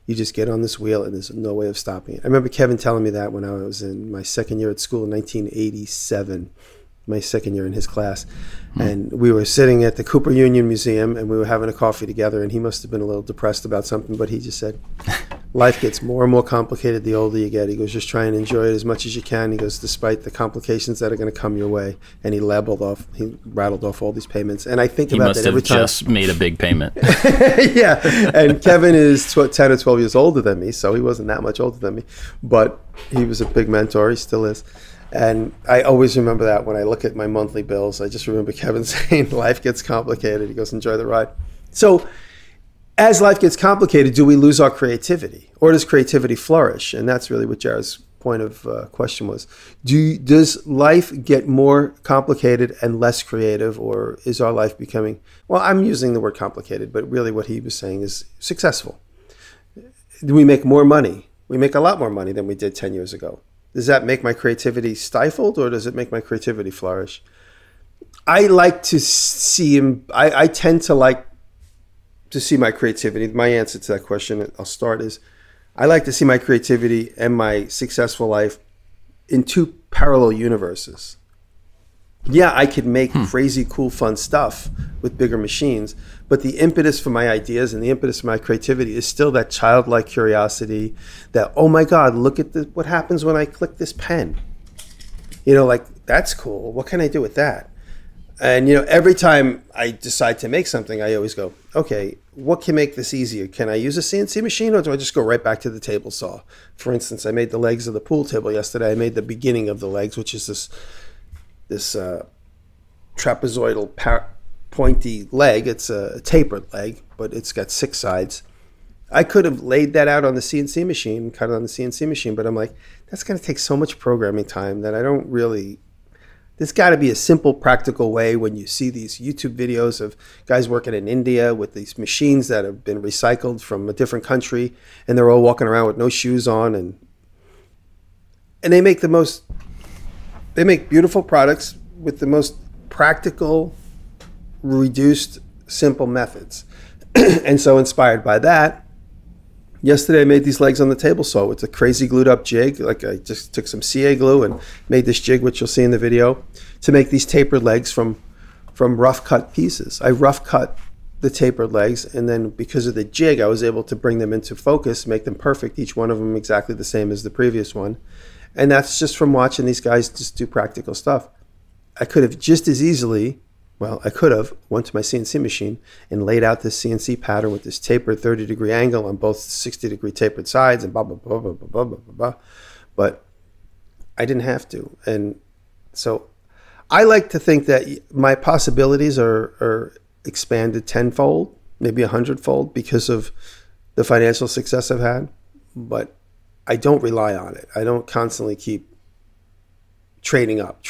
you just get on this wheel and there's no way of stopping it. I remember Kevin telling me that when I was in my second year at school in 1987, my second year in his class. And we were sitting at the Cooper Union Museum and we were having a coffee together, and he must have been a little depressed about something, but he just said, life gets more and more complicated the older you get. He goes, just try and enjoy it as much as you can. He goes, despite the complications that are going to come your way. And he rattled off all these payments. And I think about that every time. He must have just made a big payment. Yeah. And Kevin is 10 or 12 years older than me, so he wasn't that much older than me. But he was a big mentor. He still is. And I always remember that when I look at my monthly bills. I just remember Kevin saying, life gets complicated. He goes, enjoy the ride. So as life gets complicated, do we lose our creativity? Or does creativity flourish? And that's really what Jared's point of question was. Does life get more complicated and less creative, or is our life becoming, well, I'm using the word complicated, but really what he was saying is successful. Do we make more money? We make a lot more money than we did 10 years ago. Does that make my creativity stifled, or does it make my creativity flourish? I like to see him. I tend to like to see my creativity. My answer to that question, I'll start, is I like to see my creativity and my successful life in 2 parallel universes. Yeah, I could make crazy, cool, fun stuff with bigger machines, but the impetus for my ideas and the impetus for my creativity is still that childlike curiosity that, oh my God, look at what happens when I click this pen. You know, like, that's cool. What can I do with that? And, you know, every time I decide to make something, I always go, okay, what can make this easier? Can I use a CNC machine, or do I just go right back to the table saw? For instance, I made the legs of the pool table yesterday. I made the beginning of the legs, which is this trapezoidal pointy leg. It's a tapered leg, but it's got 6 sides. I could have laid that out on the CNC machine, cut it on the CNC machine, but I'm like, that's going to take so much programming time that I don't really. There's got to be a simple, practical way when you see these YouTube videos of guys working in India with these machines that have been recycled from a different country, and they're all walking around with no shoes on, and they make beautiful products with the most practical, reduced, simple methods. And so inspired by that, yesterday I made these legs on the table saw with a crazy glued up jig. Like I just took some CA glue and made this jig, which you'll see in the video, to make these tapered legs from rough cut pieces. I rough cut the tapered legs, and then because of the jig, I was able to bring them into focus, make them perfect, each one of them exactly the same as the previous one. And that's just from watching these guys just do practical stuff. I could have just as easily, I could have went to my CNC machine and laid out this CNC pattern with this tapered 30-degree angle on both 60-degree tapered sides and blah, blah, blah, blah, blah, blah, blah, blah. But I didn't have to. And so I like to think that my possibilities are expanded tenfold, maybe 100-fold because of the financial success I've had. But I don't rely on it. I don't constantly keep trading up.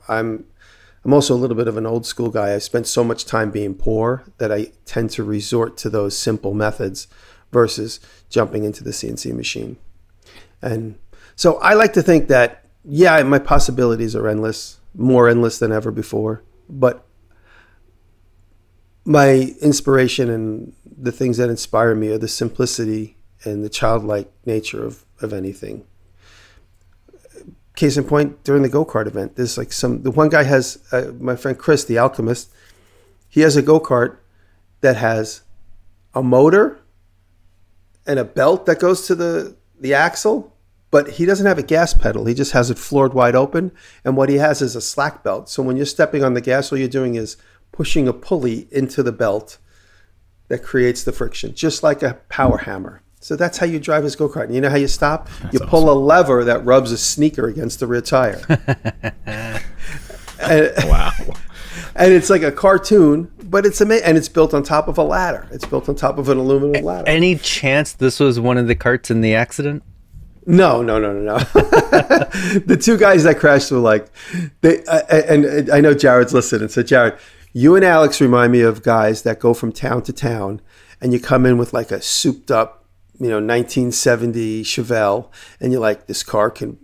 I'm also a little bit of an old school guy. I spent so much time being poor that I tend to resort to those simple methods versus jumping into the CNC machine. And so I like to think that, yeah, my possibilities are endless, more endless than ever before. But my inspiration and the things that inspire me are the simplicity and the childlike nature of anything. Case in point, during the go-kart event, there's like the one guy has, my friend Chris, the alchemist, he has a go-kart that has a motor and a belt that goes to the axle, but he doesn't have a gas pedal. He just has it floored wide open. And what he has is a slack belt. So when you're stepping on the gas, all you're doing is pushing a pulley into the belt that creates the friction, just like a power hammer. So that's how you drive his go-kart. And you know how you stop? That's you pull a lever that rubs a sneaker against the rear tire. Wow. And it's like a cartoon, but it's amazing. And it's built on top of a ladder. It's built on top of an aluminum ladder. Any chance this was one of the carts in the accident? No. The two guys that crashed were like, and I know Jared's listening. So Jared, you and Alex remind me of guys that go from town to town, and you come in with like a souped up, 1970 Chevelle, and you're like, this car can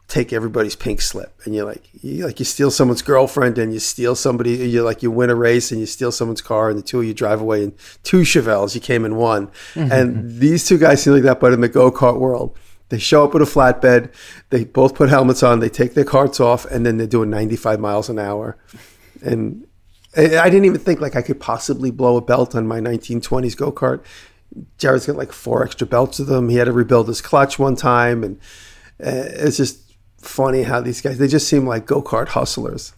take everybody's pink slip. And you steal someone's girlfriend, and you steal somebody, you win a race and you steal someone's car, and the two of you drive away in two Chevelles. You came in one. Mm-hmm. And these two guys seem like that, but in the go-kart world. They show up with a flatbed, they both put helmets on, they take their carts off, and then they're doing 95 miles an hour. And I didn't even think like I could possibly blow a belt on my 1920s go-kart. Jared's got like 4 extra belts with him. He had to rebuild his clutch one time. And it's just funny how these guys, they just seem like go-kart hustlers.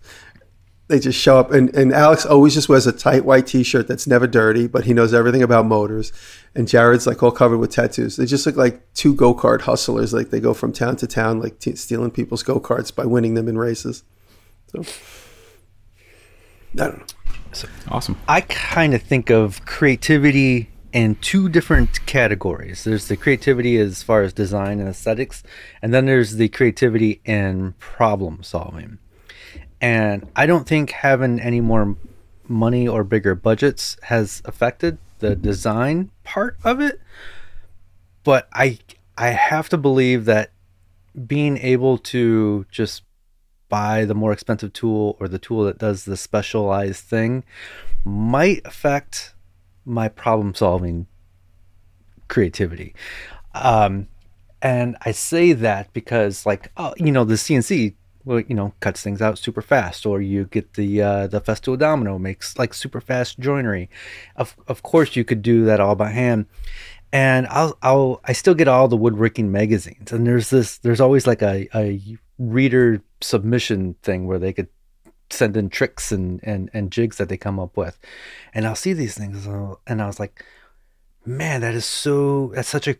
They just show up. And Alex always just wears a tight white t-shirt that's never dirty, but he knows everything about motors. And Jared's like all covered with tattoos. They just look like two go-kart hustlers. Like they go from town to town, like stealing people's go-karts by winning them in races. So I don't know. So, awesome. I kind of think of creativity in 2 different categories. There's the creativity as far as design and aesthetics, and then there's the creativity in problem solving. And I don't think having any more money or bigger budgets has affected the design part of it. But I have to believe that being able to just buy the more expensive tool or the tool that does the specialized thing might affect my problem solving creativity. And I say that because the CNC, cuts things out super fast, or you get the Festool Domino makes like super fast joinery. Of course you could do that all by hand. And I still get all the woodworking magazines, and there's always like a reader submission thing where they could send in tricks and jigs that they come up with. And I'll see these things and I was like, man, that's such a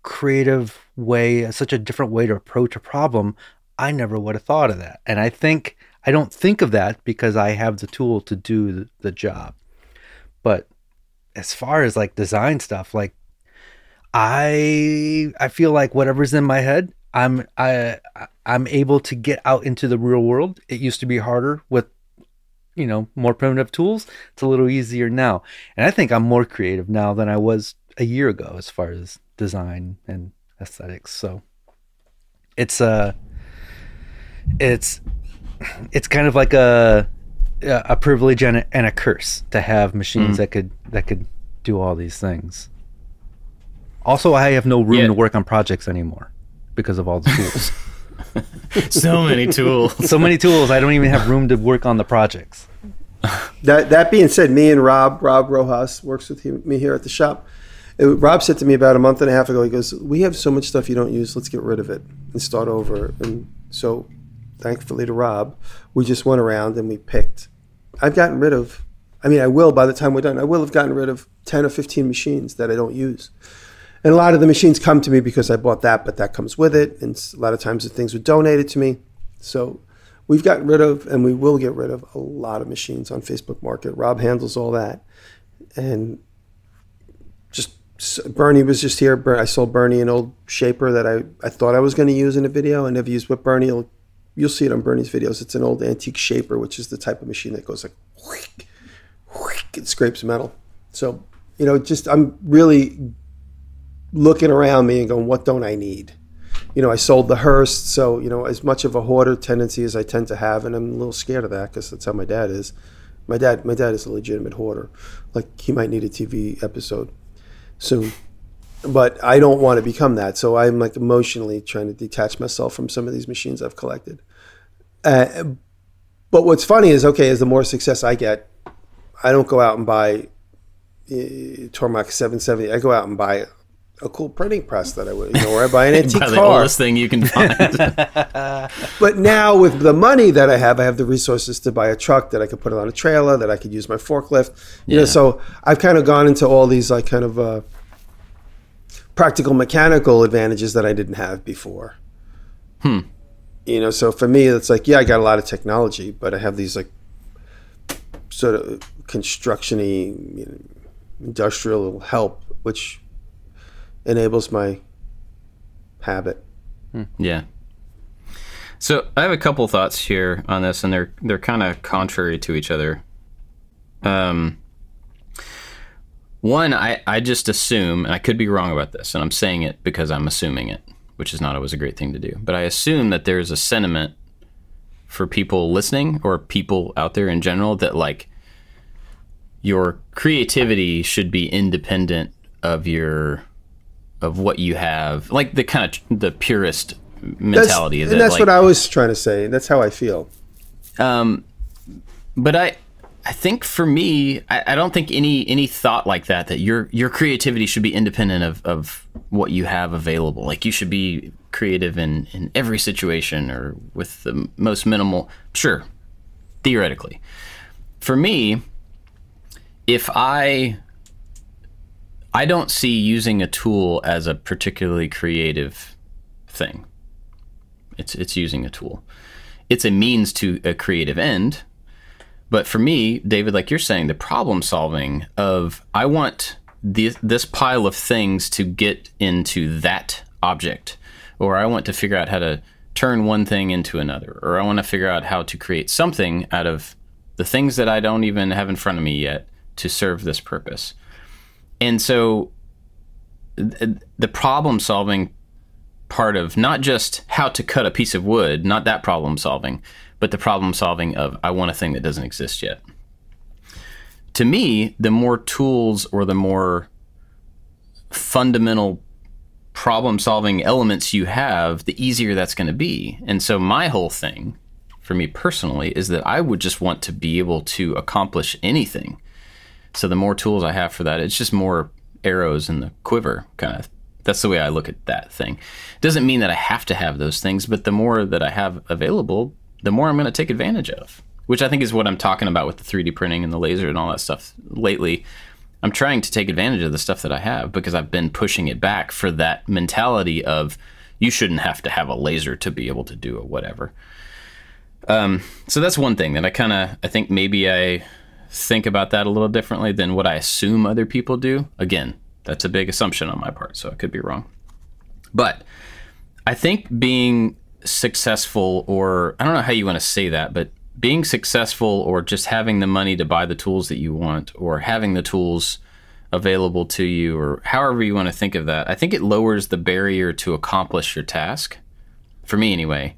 creative way, such a different way to approach a problem. I never would have thought of that. And I don't think of that because I have the tool to do the job. But as far as like design stuff, like I feel like whatever's in my head, I'm able to get out into the real world. It used to be harder with, more primitive tools. It's a little easier now. And I think I'm more creative now than I was a year ago as far as design and aesthetics. So it's kind of like a privilege and a curse to have machines that could do all these things. Also, I have no room to work on projects anymore because of all the tools. So many tools. So many tools. I don't even have room to work on the projects. That being said, me and Rob Rojas works with me here at the shop. Rob said to me about a month and a half ago, he goes, we have so much stuff you don't use, let's get rid of it and start over. And so thankfully to Rob, we just went around and we picked. I've gotten rid of, I will by the time we're done, I will have gotten rid of 10 or 15 machines that I don't use. And a lot of the machines come to me because I bought that, but that comes with it. And a lot of times the things were donated to me. So we've gotten rid of, and we will get rid of, a lot of machines on Facebook Market. Rob handles all that. And just Bernie was just here. I sold Bernie an old shaper that I thought I was going to use in a video. I never used with Bernie. You'll see it on Bernie's videos. It's an old antique shaper, which is the type of machine that goes like, whoosh, whoosh, it scrapes metal. So, I'm really looking around me and going, what don't I need? I sold the Hearst, so, as much of a hoarder tendency as I tend to have, and I'm a little scared of that because that's how my dad is. My dad is a legitimate hoarder. Like, he might need a TV episode soon. But I don't want to become that, so I'm like emotionally trying to detach myself from some of these machines I've collected. But what's funny is, okay, as the more success I get, I don't go out and buy Tormach 770. I go out and buy a cool printing press that I would, or I buy an antique car. The oldest thing you can find. But now with the money that I have the resources to buy a truck that I could put it on a trailer, that I could use my forklift. So I've kind of gone into all these like kind of practical mechanical advantages that I didn't have before. So for me, it's like, I got a lot of technology, but I have these like sort of construction-y, industrial help, which enables my habit. Yeah. So I have a couple thoughts here on this, and they're kind of contrary to each other. One, I just assume, and I could be wrong about this, and I'm saying it because I'm assuming it, which is not always a great thing to do. But I assume that there's a sentiment for people listening or people out there in general that like your creativity should be independent of what you have, like the kind of the purist mentality. That's what I was trying to say. That's how I feel. But I think for me, I don't think any thought like that your creativity should be independent of what you have available. Like you should be creative in every situation or with the most minimal. Sure, theoretically. For me, if I don't see using a tool as a particularly creative thing. It's using a tool. It's a means to a creative end. But for me, David, like you're saying, the problem solving of I want this pile of things to get into that object, or I want to figure out how to turn one thing into another, or I want to figure out how to create something out of the things that I don't even have in front of me yet to serve this purpose. And so the problem solving part of not just how to cut a piece of wood, not that problem solving, but the problem solving of I want a thing that doesn't exist yet. To me, the more tools or the more fundamental problem solving elements you have, the easier that's going to be. And so my whole thing, for me personally, is that I would just want to be able to accomplish anything. So the more tools I have for that, it's just more arrows in the quiver, kind of. That's the way I look at that thing. It doesn't mean that I have to have those things, but the more that I have available, the more I'm going to take advantage of, which I think is what I'm talking about with the 3D printing and the laser and all that stuff lately. I'm trying to take advantage of the stuff that I have because I've been pushing it back for that mentality of you shouldn't have to have a laser to be able to do it, whatever. So that's one thing that I think maybe I think about that a little differently than what I assume other people do. Again, that's a big assumption on my part, so I could be wrong. But I think being successful, or I don't know how you want to say that, but being successful or just having the money to buy the tools that you want or having the tools available to you or however you want to think of that, I think it lowers the barrier to accomplish your task. For me anyway,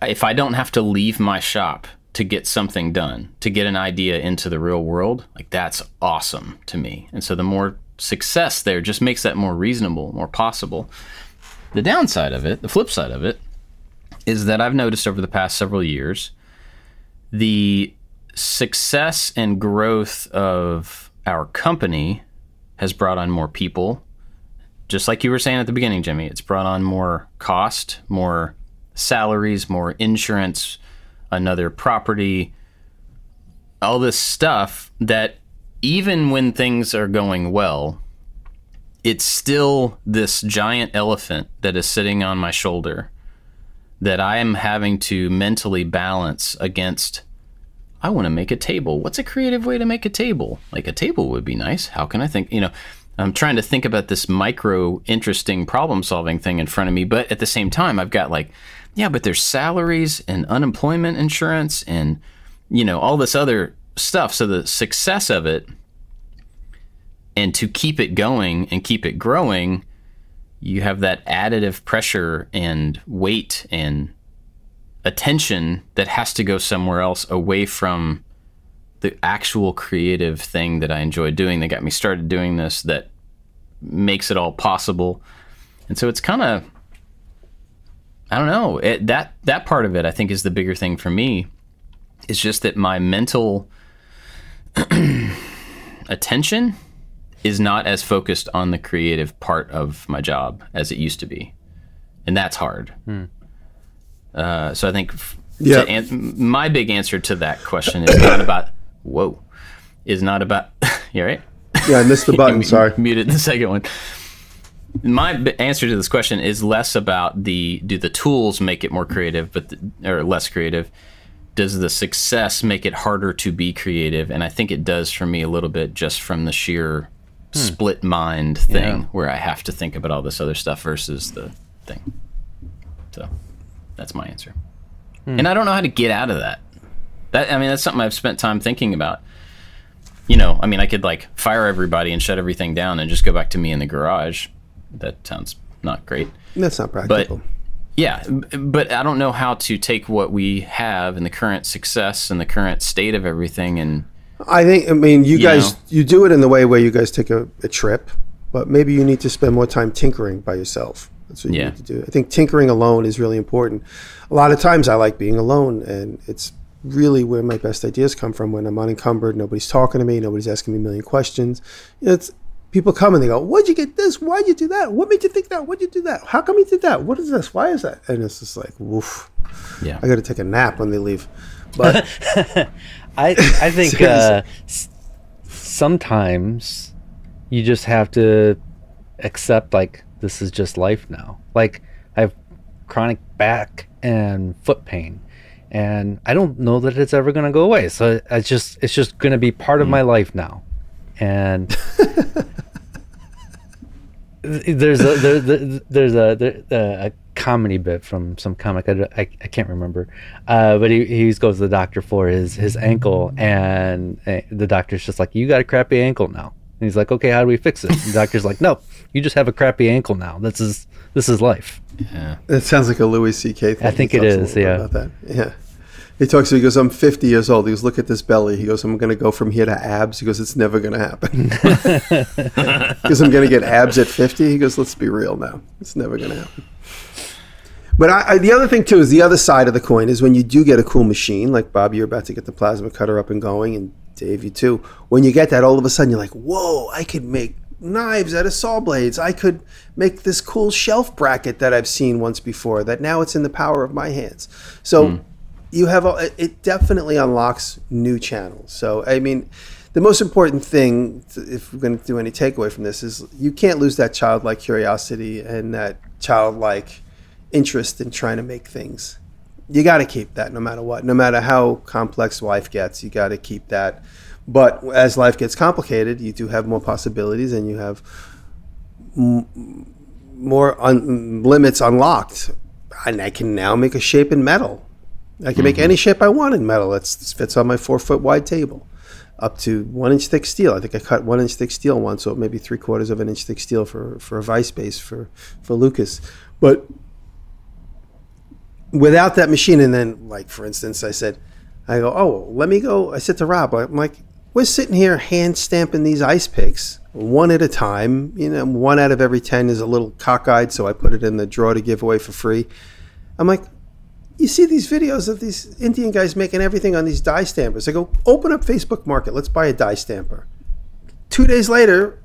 if I don't have to leave my shop to get something done, to get an idea into the real world, like that's awesome to me. And so the more success there just makes that more reasonable, more possible. The downside of it, the flip side of it, is that I've noticed over the past several years, the success and growth of our company has brought on more people. Just like you were saying at the beginning, Jimmy, it's brought on more cost, more salaries, more insurance, another property, all this stuff that even when things are going well, it's still this giant elephant that is sitting on my shoulder that I am having to mentally balance against. I want to make a table. What's a creative way to make a table? Like, a table would be nice. How can I think, I'm trying to think about this micro interesting problem solving thing in front of me. But at the same time, I've got but there's salaries and unemployment insurance and, all this other stuff. So the success of it, and to keep it going and keep it growing, you have that additive pressure and weight and attention that has to go somewhere else away from the actual creative thing that I enjoy doing, that got me started doing this, that makes it all possible. And so it's kind of, I don't know, that part of it, I think, is the bigger thing for me. It's just that my mental attention is not as focused on the creative part of my job as it used to be. And that's hard. So I think my big answer to that question is not about, you all right? Yeah, I missed the button, sorry. Muted the second one. My answer to this question is less about do the tools make it more creative, or less creative? Does the success make it harder to be creative? And I think it does for me a little bit, just from the sheer split mind thing, where I have to think about all this other stuff versus the thing. So that's my answer. And I don't know how to get out of that. That's something I've spent time thinking about. I could fire everybody and shut everything down and just go back to me in the garage. That sounds not great. That's not practical. But I don't know how to take what we have and the current success and the current state of everything. And you guys, you do it in the way where you guys take a trip, but maybe you need to spend more time tinkering by yourself. That's what you need to do. I think tinkering alone is really important. A lot of times I like being alone, and it's really where my best ideas come from, when I'm unencumbered, nobody's talking to me, nobody's asking me a million questions. It's people come and they go, "Why'd you get this? Why'd you do that? What made you think that? Why'd you do that? How come you did that? What is this? Why is that?" And it's just like, woof. Yeah, I got to take a nap when they leave. But I think sometimes you just have to accept, this is just life now. I have chronic back and foot pain, and I don't know that it's ever going to go away. So it's just going to be part of my life now. And there's a comedy bit from some comic, I can't remember, but he goes to the doctor for his ankle, and the doctor's just like, "You got a crappy ankle now." And he's like, "Okay, how do we fix it?" And the doctor's like, "No, you just have a crappy ankle now. This is life." Yeah, it sounds like a Louis C.K. thing. I think it is. Yeah. About that. Yeah. He goes, "I'm 50 years old." He goes, "Look at this belly." He goes, "I'm going to go from here to abs." He goes, "It's never going to happen." Because I'm going to get abs at 50. He goes, "Let's be real now. It's never going to happen." But the other thing, too, is the other side of the coin is when you do get a cool machine, like Bob, you're about to get the plasma cutter up and going, and Dave, you too. When you get that, all of a sudden you're like, whoa, I could make knives out of saw blades. I could make this cool shelf bracket that I've seen once before, that now it's in the power of my hands. So you have it definitely unlocks new channels. So, the most important thing, if we're going to do any takeaway from this, is you can't lose that childlike curiosity and that childlike interest in trying to make things. You got to keep that no matter what. No matter how complex life gets, you got to keep that. But as life gets complicated, you do have more possibilities, and you have more limits unlocked. And I can now make a shape in metal. I can make any shape I want in metal. It fits on my 4-foot wide table, up to 1-inch thick steel. I think I cut 1-inch thick steel once, so maybe 3/4 of an inch thick steel for a vice base for Lucas. But without that machine, and then, for instance, I said, I go, oh, let me go. I said to Rob, I'm like, we're sitting here hand stamping these ice picks one at a time. You know, 1 out of every 10 is a little cockeyed, so I put it in the drawer to give away for free. I'm like, you see these videos of these Indian guys making everything on these die stampers. I go, open up Facebook Market. Let's buy a die stamper. 2 days later,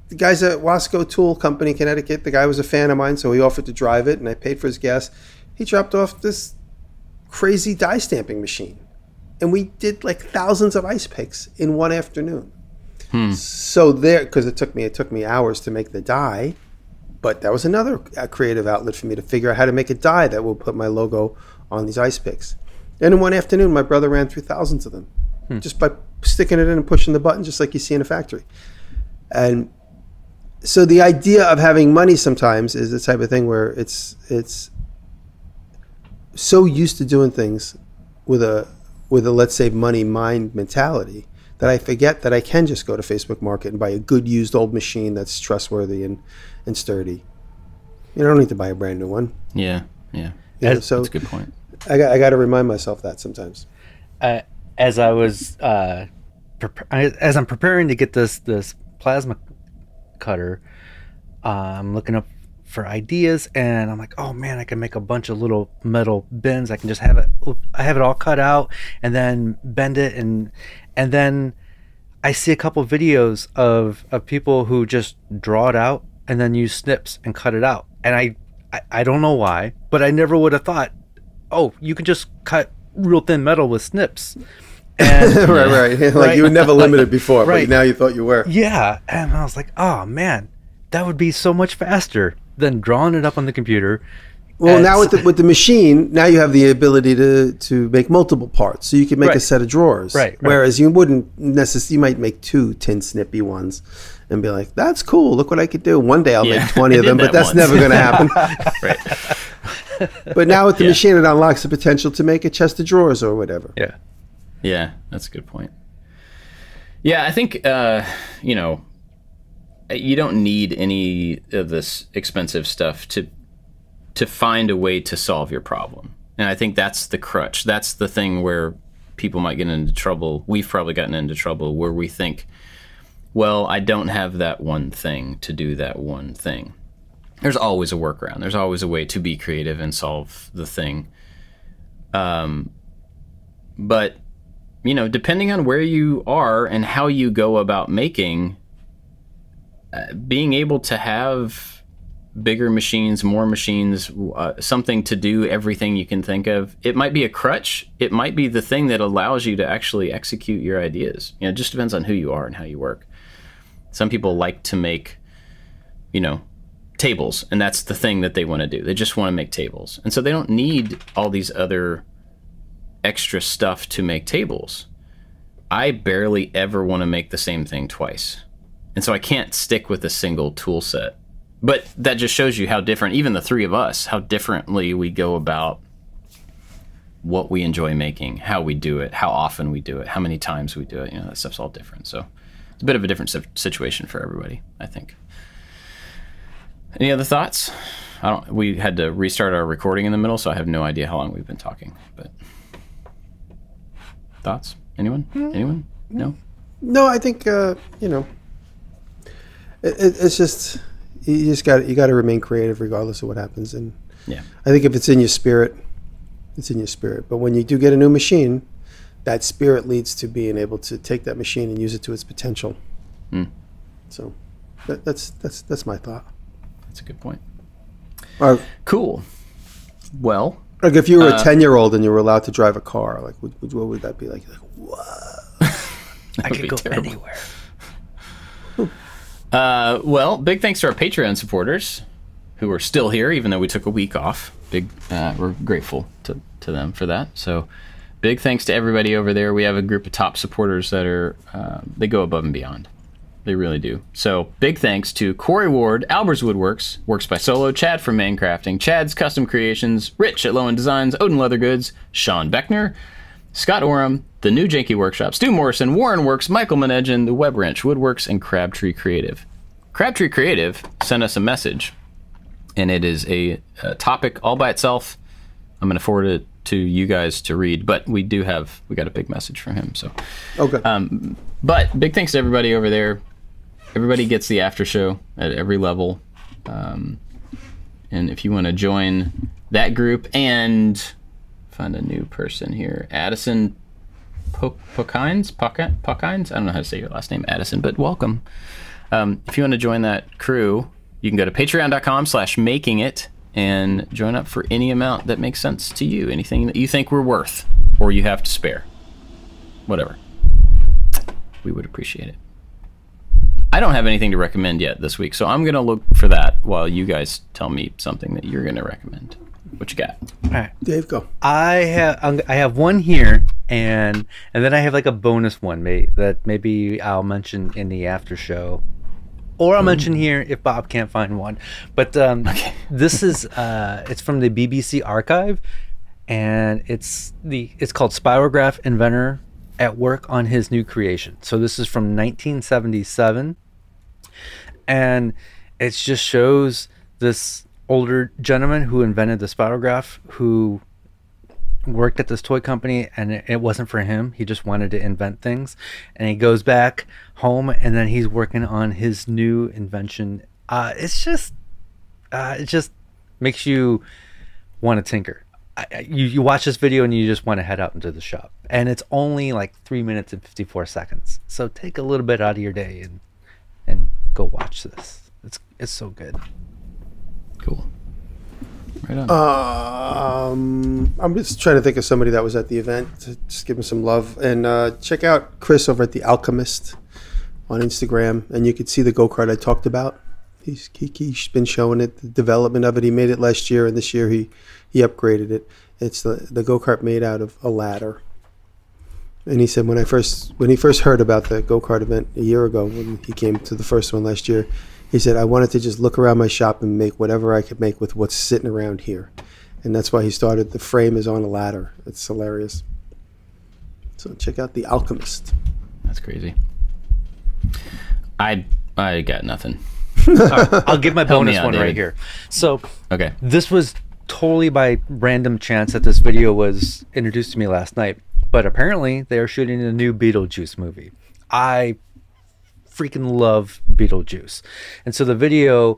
the guy's at Wasco Tool Company, Connecticut. The guy was a fan of mine, so he offered to drive it, and I paid for his gas. He dropped off this crazy die stamping machine. And we did like thousands of ice picks in one afternoon. So there, because it took me hours to make the die, but that was another creative outlet for me to figure out how to make a die that will put my logo on these ice picks. And in one afternoon, my brother ran through thousands of them just by sticking it in and pushing the button, just like you see in a factory. And so the idea of having money sometimes is the type of thing where it's so used to doing things with a let's save money mind mentality that I forget that I can just go to Facebook Market and buy a good used old machine that's trustworthy and sturdy. You don't need to buy a brand new one. Yeah. So that's a good point. I got to remind myself that sometimes. As I was as I'm preparing to get this plasma cutter, I'm looking up for ideas, and I'm like, oh man, I can make a bunch of little metal bins. I can just have it all cut out and then bend it, and then I see a couple videos of people who just draw it out and then use snips and cut it out. And I don't know why, but I never would have thought, oh, you can just cut real thin metal with snips. And, right. Like right? you were never limited before, Right. but now you thought you were. Yeah, and I was like, oh man, that would be so much faster than drawing it up on the computer. Well, now with the machine, now you have the ability to make multiple parts, so you can make a set of drawers. Right. Whereas you wouldn't necessarily, you might make 2 tin snippy ones, and be like, "That's cool. Look what I could do." One day I'll make 20 of them, but that's never going to happen. Right. But now with the machine, it unlocks the potential to make a chest of drawers or whatever. Yeah, that's a good point. Yeah, I think you don't need any of this expensive stuff to find a way to solve your problem. And I think that's the crutch. That's the thing where people might get into trouble. We've probably gotten into trouble where we think, well, I don't have that one thing to do that one thing. There's always a workaround. There's always a way to be creative and solve the thing. But, depending on where you are and how you go about making, being able to have bigger machines, more machines, something to do everything you can think of, it might be a crutch. It might be the thing that allows you to actually execute your ideas. It just depends on who you are and how you work. Some people like to make, tables, and that's the thing that they want to do. They just want to make tables. And so they don't need all these other extra stuff to make tables. I barely ever want to make the same thing twice. And so I can't stick with a single tool set. But that just shows you how different, even the three of us, how differently we go about what we enjoy making, how we do it, how often we do it, how many times we do it. That stuff's all different. So it's a bit of a different situation for everybody, I think. Any other thoughts? We had to restart our recording in the middle, so I have no idea how long we've been talking. But thoughts? Anyone? Anyone? No? No, I think, it's just... You got to remain creative regardless of what happens, and I think if it's in your spirit, it's in your spirit. But when you do get a new machine, that spirit leads to being able to take that machine and use it to its potential. So that's my thought. That's a good point. Cool. Well, like if you were a 10-year-old and you were allowed to drive a car, like what would that be like? Whoa! I could go anywhere. Well, big thanks to our Patreon supporters who are still here, even though we took a week off. We're grateful to them for that. So big thanks to everybody over there. We have a group of top supporters that are, they go above and beyond. They really do. So big thanks to Corey Ward, Albers Woodworks, Works by Solo, Chad from Maincrafting, Chad's Custom Creations, Rich at Low End Designs, Odin Leather Goods, Sean Beckner, Scott Oram, The New Janky Workshop, Stu Morrison, Warren Works, Michael Manedjan, The Web Ranch Woodworks, and Crabtree Creative. Crabtree Creative sent us a message, and it is a topic all by itself. I'm going to forward it to you guys to read, but we got a big message from him. So, Okay. but big thanks to everybody over there. Everybody gets the after show at every level. And if you want to join that group and find a new person here, Addison Puckines? I don't know how to say your last name, Addison, but welcome. If you want to join that crew, you can go to patreon.com/makingit and join up for any amount that makes sense to you. Anything that you think we're worth or you have to spare. Whatever. We would appreciate it. I don't have anything to recommend yet this week, so I'm going to look for that while you guys tell me something that you're going to recommend. What you got? All right. Dave, go. I have one here, and then I have like a bonus one that maybe I'll mention in the after show, or I'll mention here if Bob can't find one. But Okay. This is it's from the BBC archive, and it's called Spirograph Inventor at Work on His New Creation. So this is from 1977, and it just shows this older gentleman who invented the spirograph, who worked at this toy company, and it wasn't for him. He just wanted to invent things, and he goes back home, and then he's working on his new invention. It just makes you want to tinker. You watch this video and you just want to head out into the shop, and it's only like 3 minutes and 54 seconds. So take a little bit out of your day and go watch this. It's so good. Cool. Right on. I'm just trying to think of somebody that was at the event to just give him some love. And check out Chris over at The Alchemist on Instagram, and you can see the go-kart I talked about. He's been showing it, the development of it. He made it last year, and this year he upgraded it. It's the go-kart made out of a ladder. And he said when he first heard about the go-kart event a year ago, when he came to the first one last year, he said, I wanted to just look around my shop and make whatever I could make with what's sitting around here. And that's why he started. The frame is on a ladder. It's hilarious. So check out The Alchemist. That's crazy. I got nothing. Right, I'll give my bonus out, one David. right here. So Okay. this was totally by random chance that this video was introduced to me last night. But apparently they are shooting a new Beetlejuice movie. I freaking love Beetlejuice. And so the video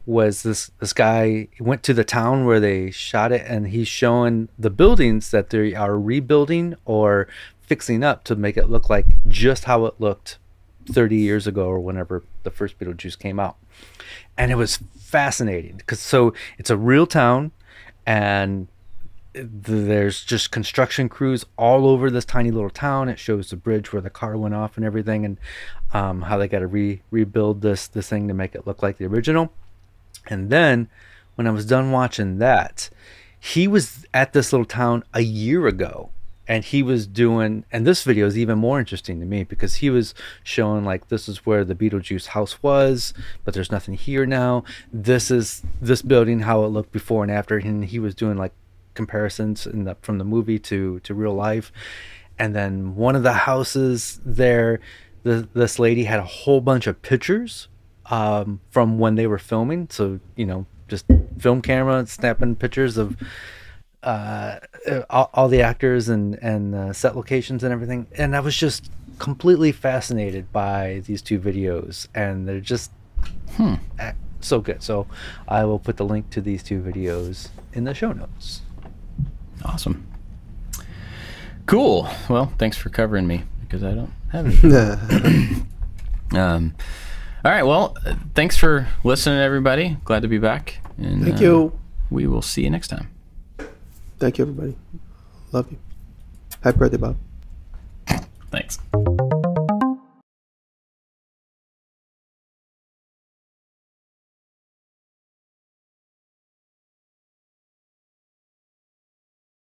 was this guy went to the town where they shot it, and he's showing the buildings that they are rebuilding or fixing up to make it look like just how it looked 30 years ago or whenever the first Beetlejuice came out. And it was fascinating because so it's a real town, and there's just construction crews all over this tiny little town. It shows the bridge where the car went off and everything, and how they got to rebuild this thing to make it look like the original. And then when I was done watching that, he was at this little town a year ago, and he was doing, and this video is even more interesting to me because he was showing like this is where the Beetlejuice house was, but there's nothing here now. This is this building, how it looked before and after, and he was doing like comparisons from the movie to real life. And then one of the houses there, this lady had a whole bunch of pictures from when they were filming. So, just film camera snapping pictures of all the actors and set locations and everything. And I was just completely fascinated by these two videos, and they're just so good. So I will put the link to these two videos in the show notes. Awesome. Cool. Well, thanks for covering me because I don't have anything. All right. Well, thanks for listening, everybody. Glad to be back. And, Thank you. We will see you next time. Thank you, everybody. Love you. Happy birthday, Bob. Thanks.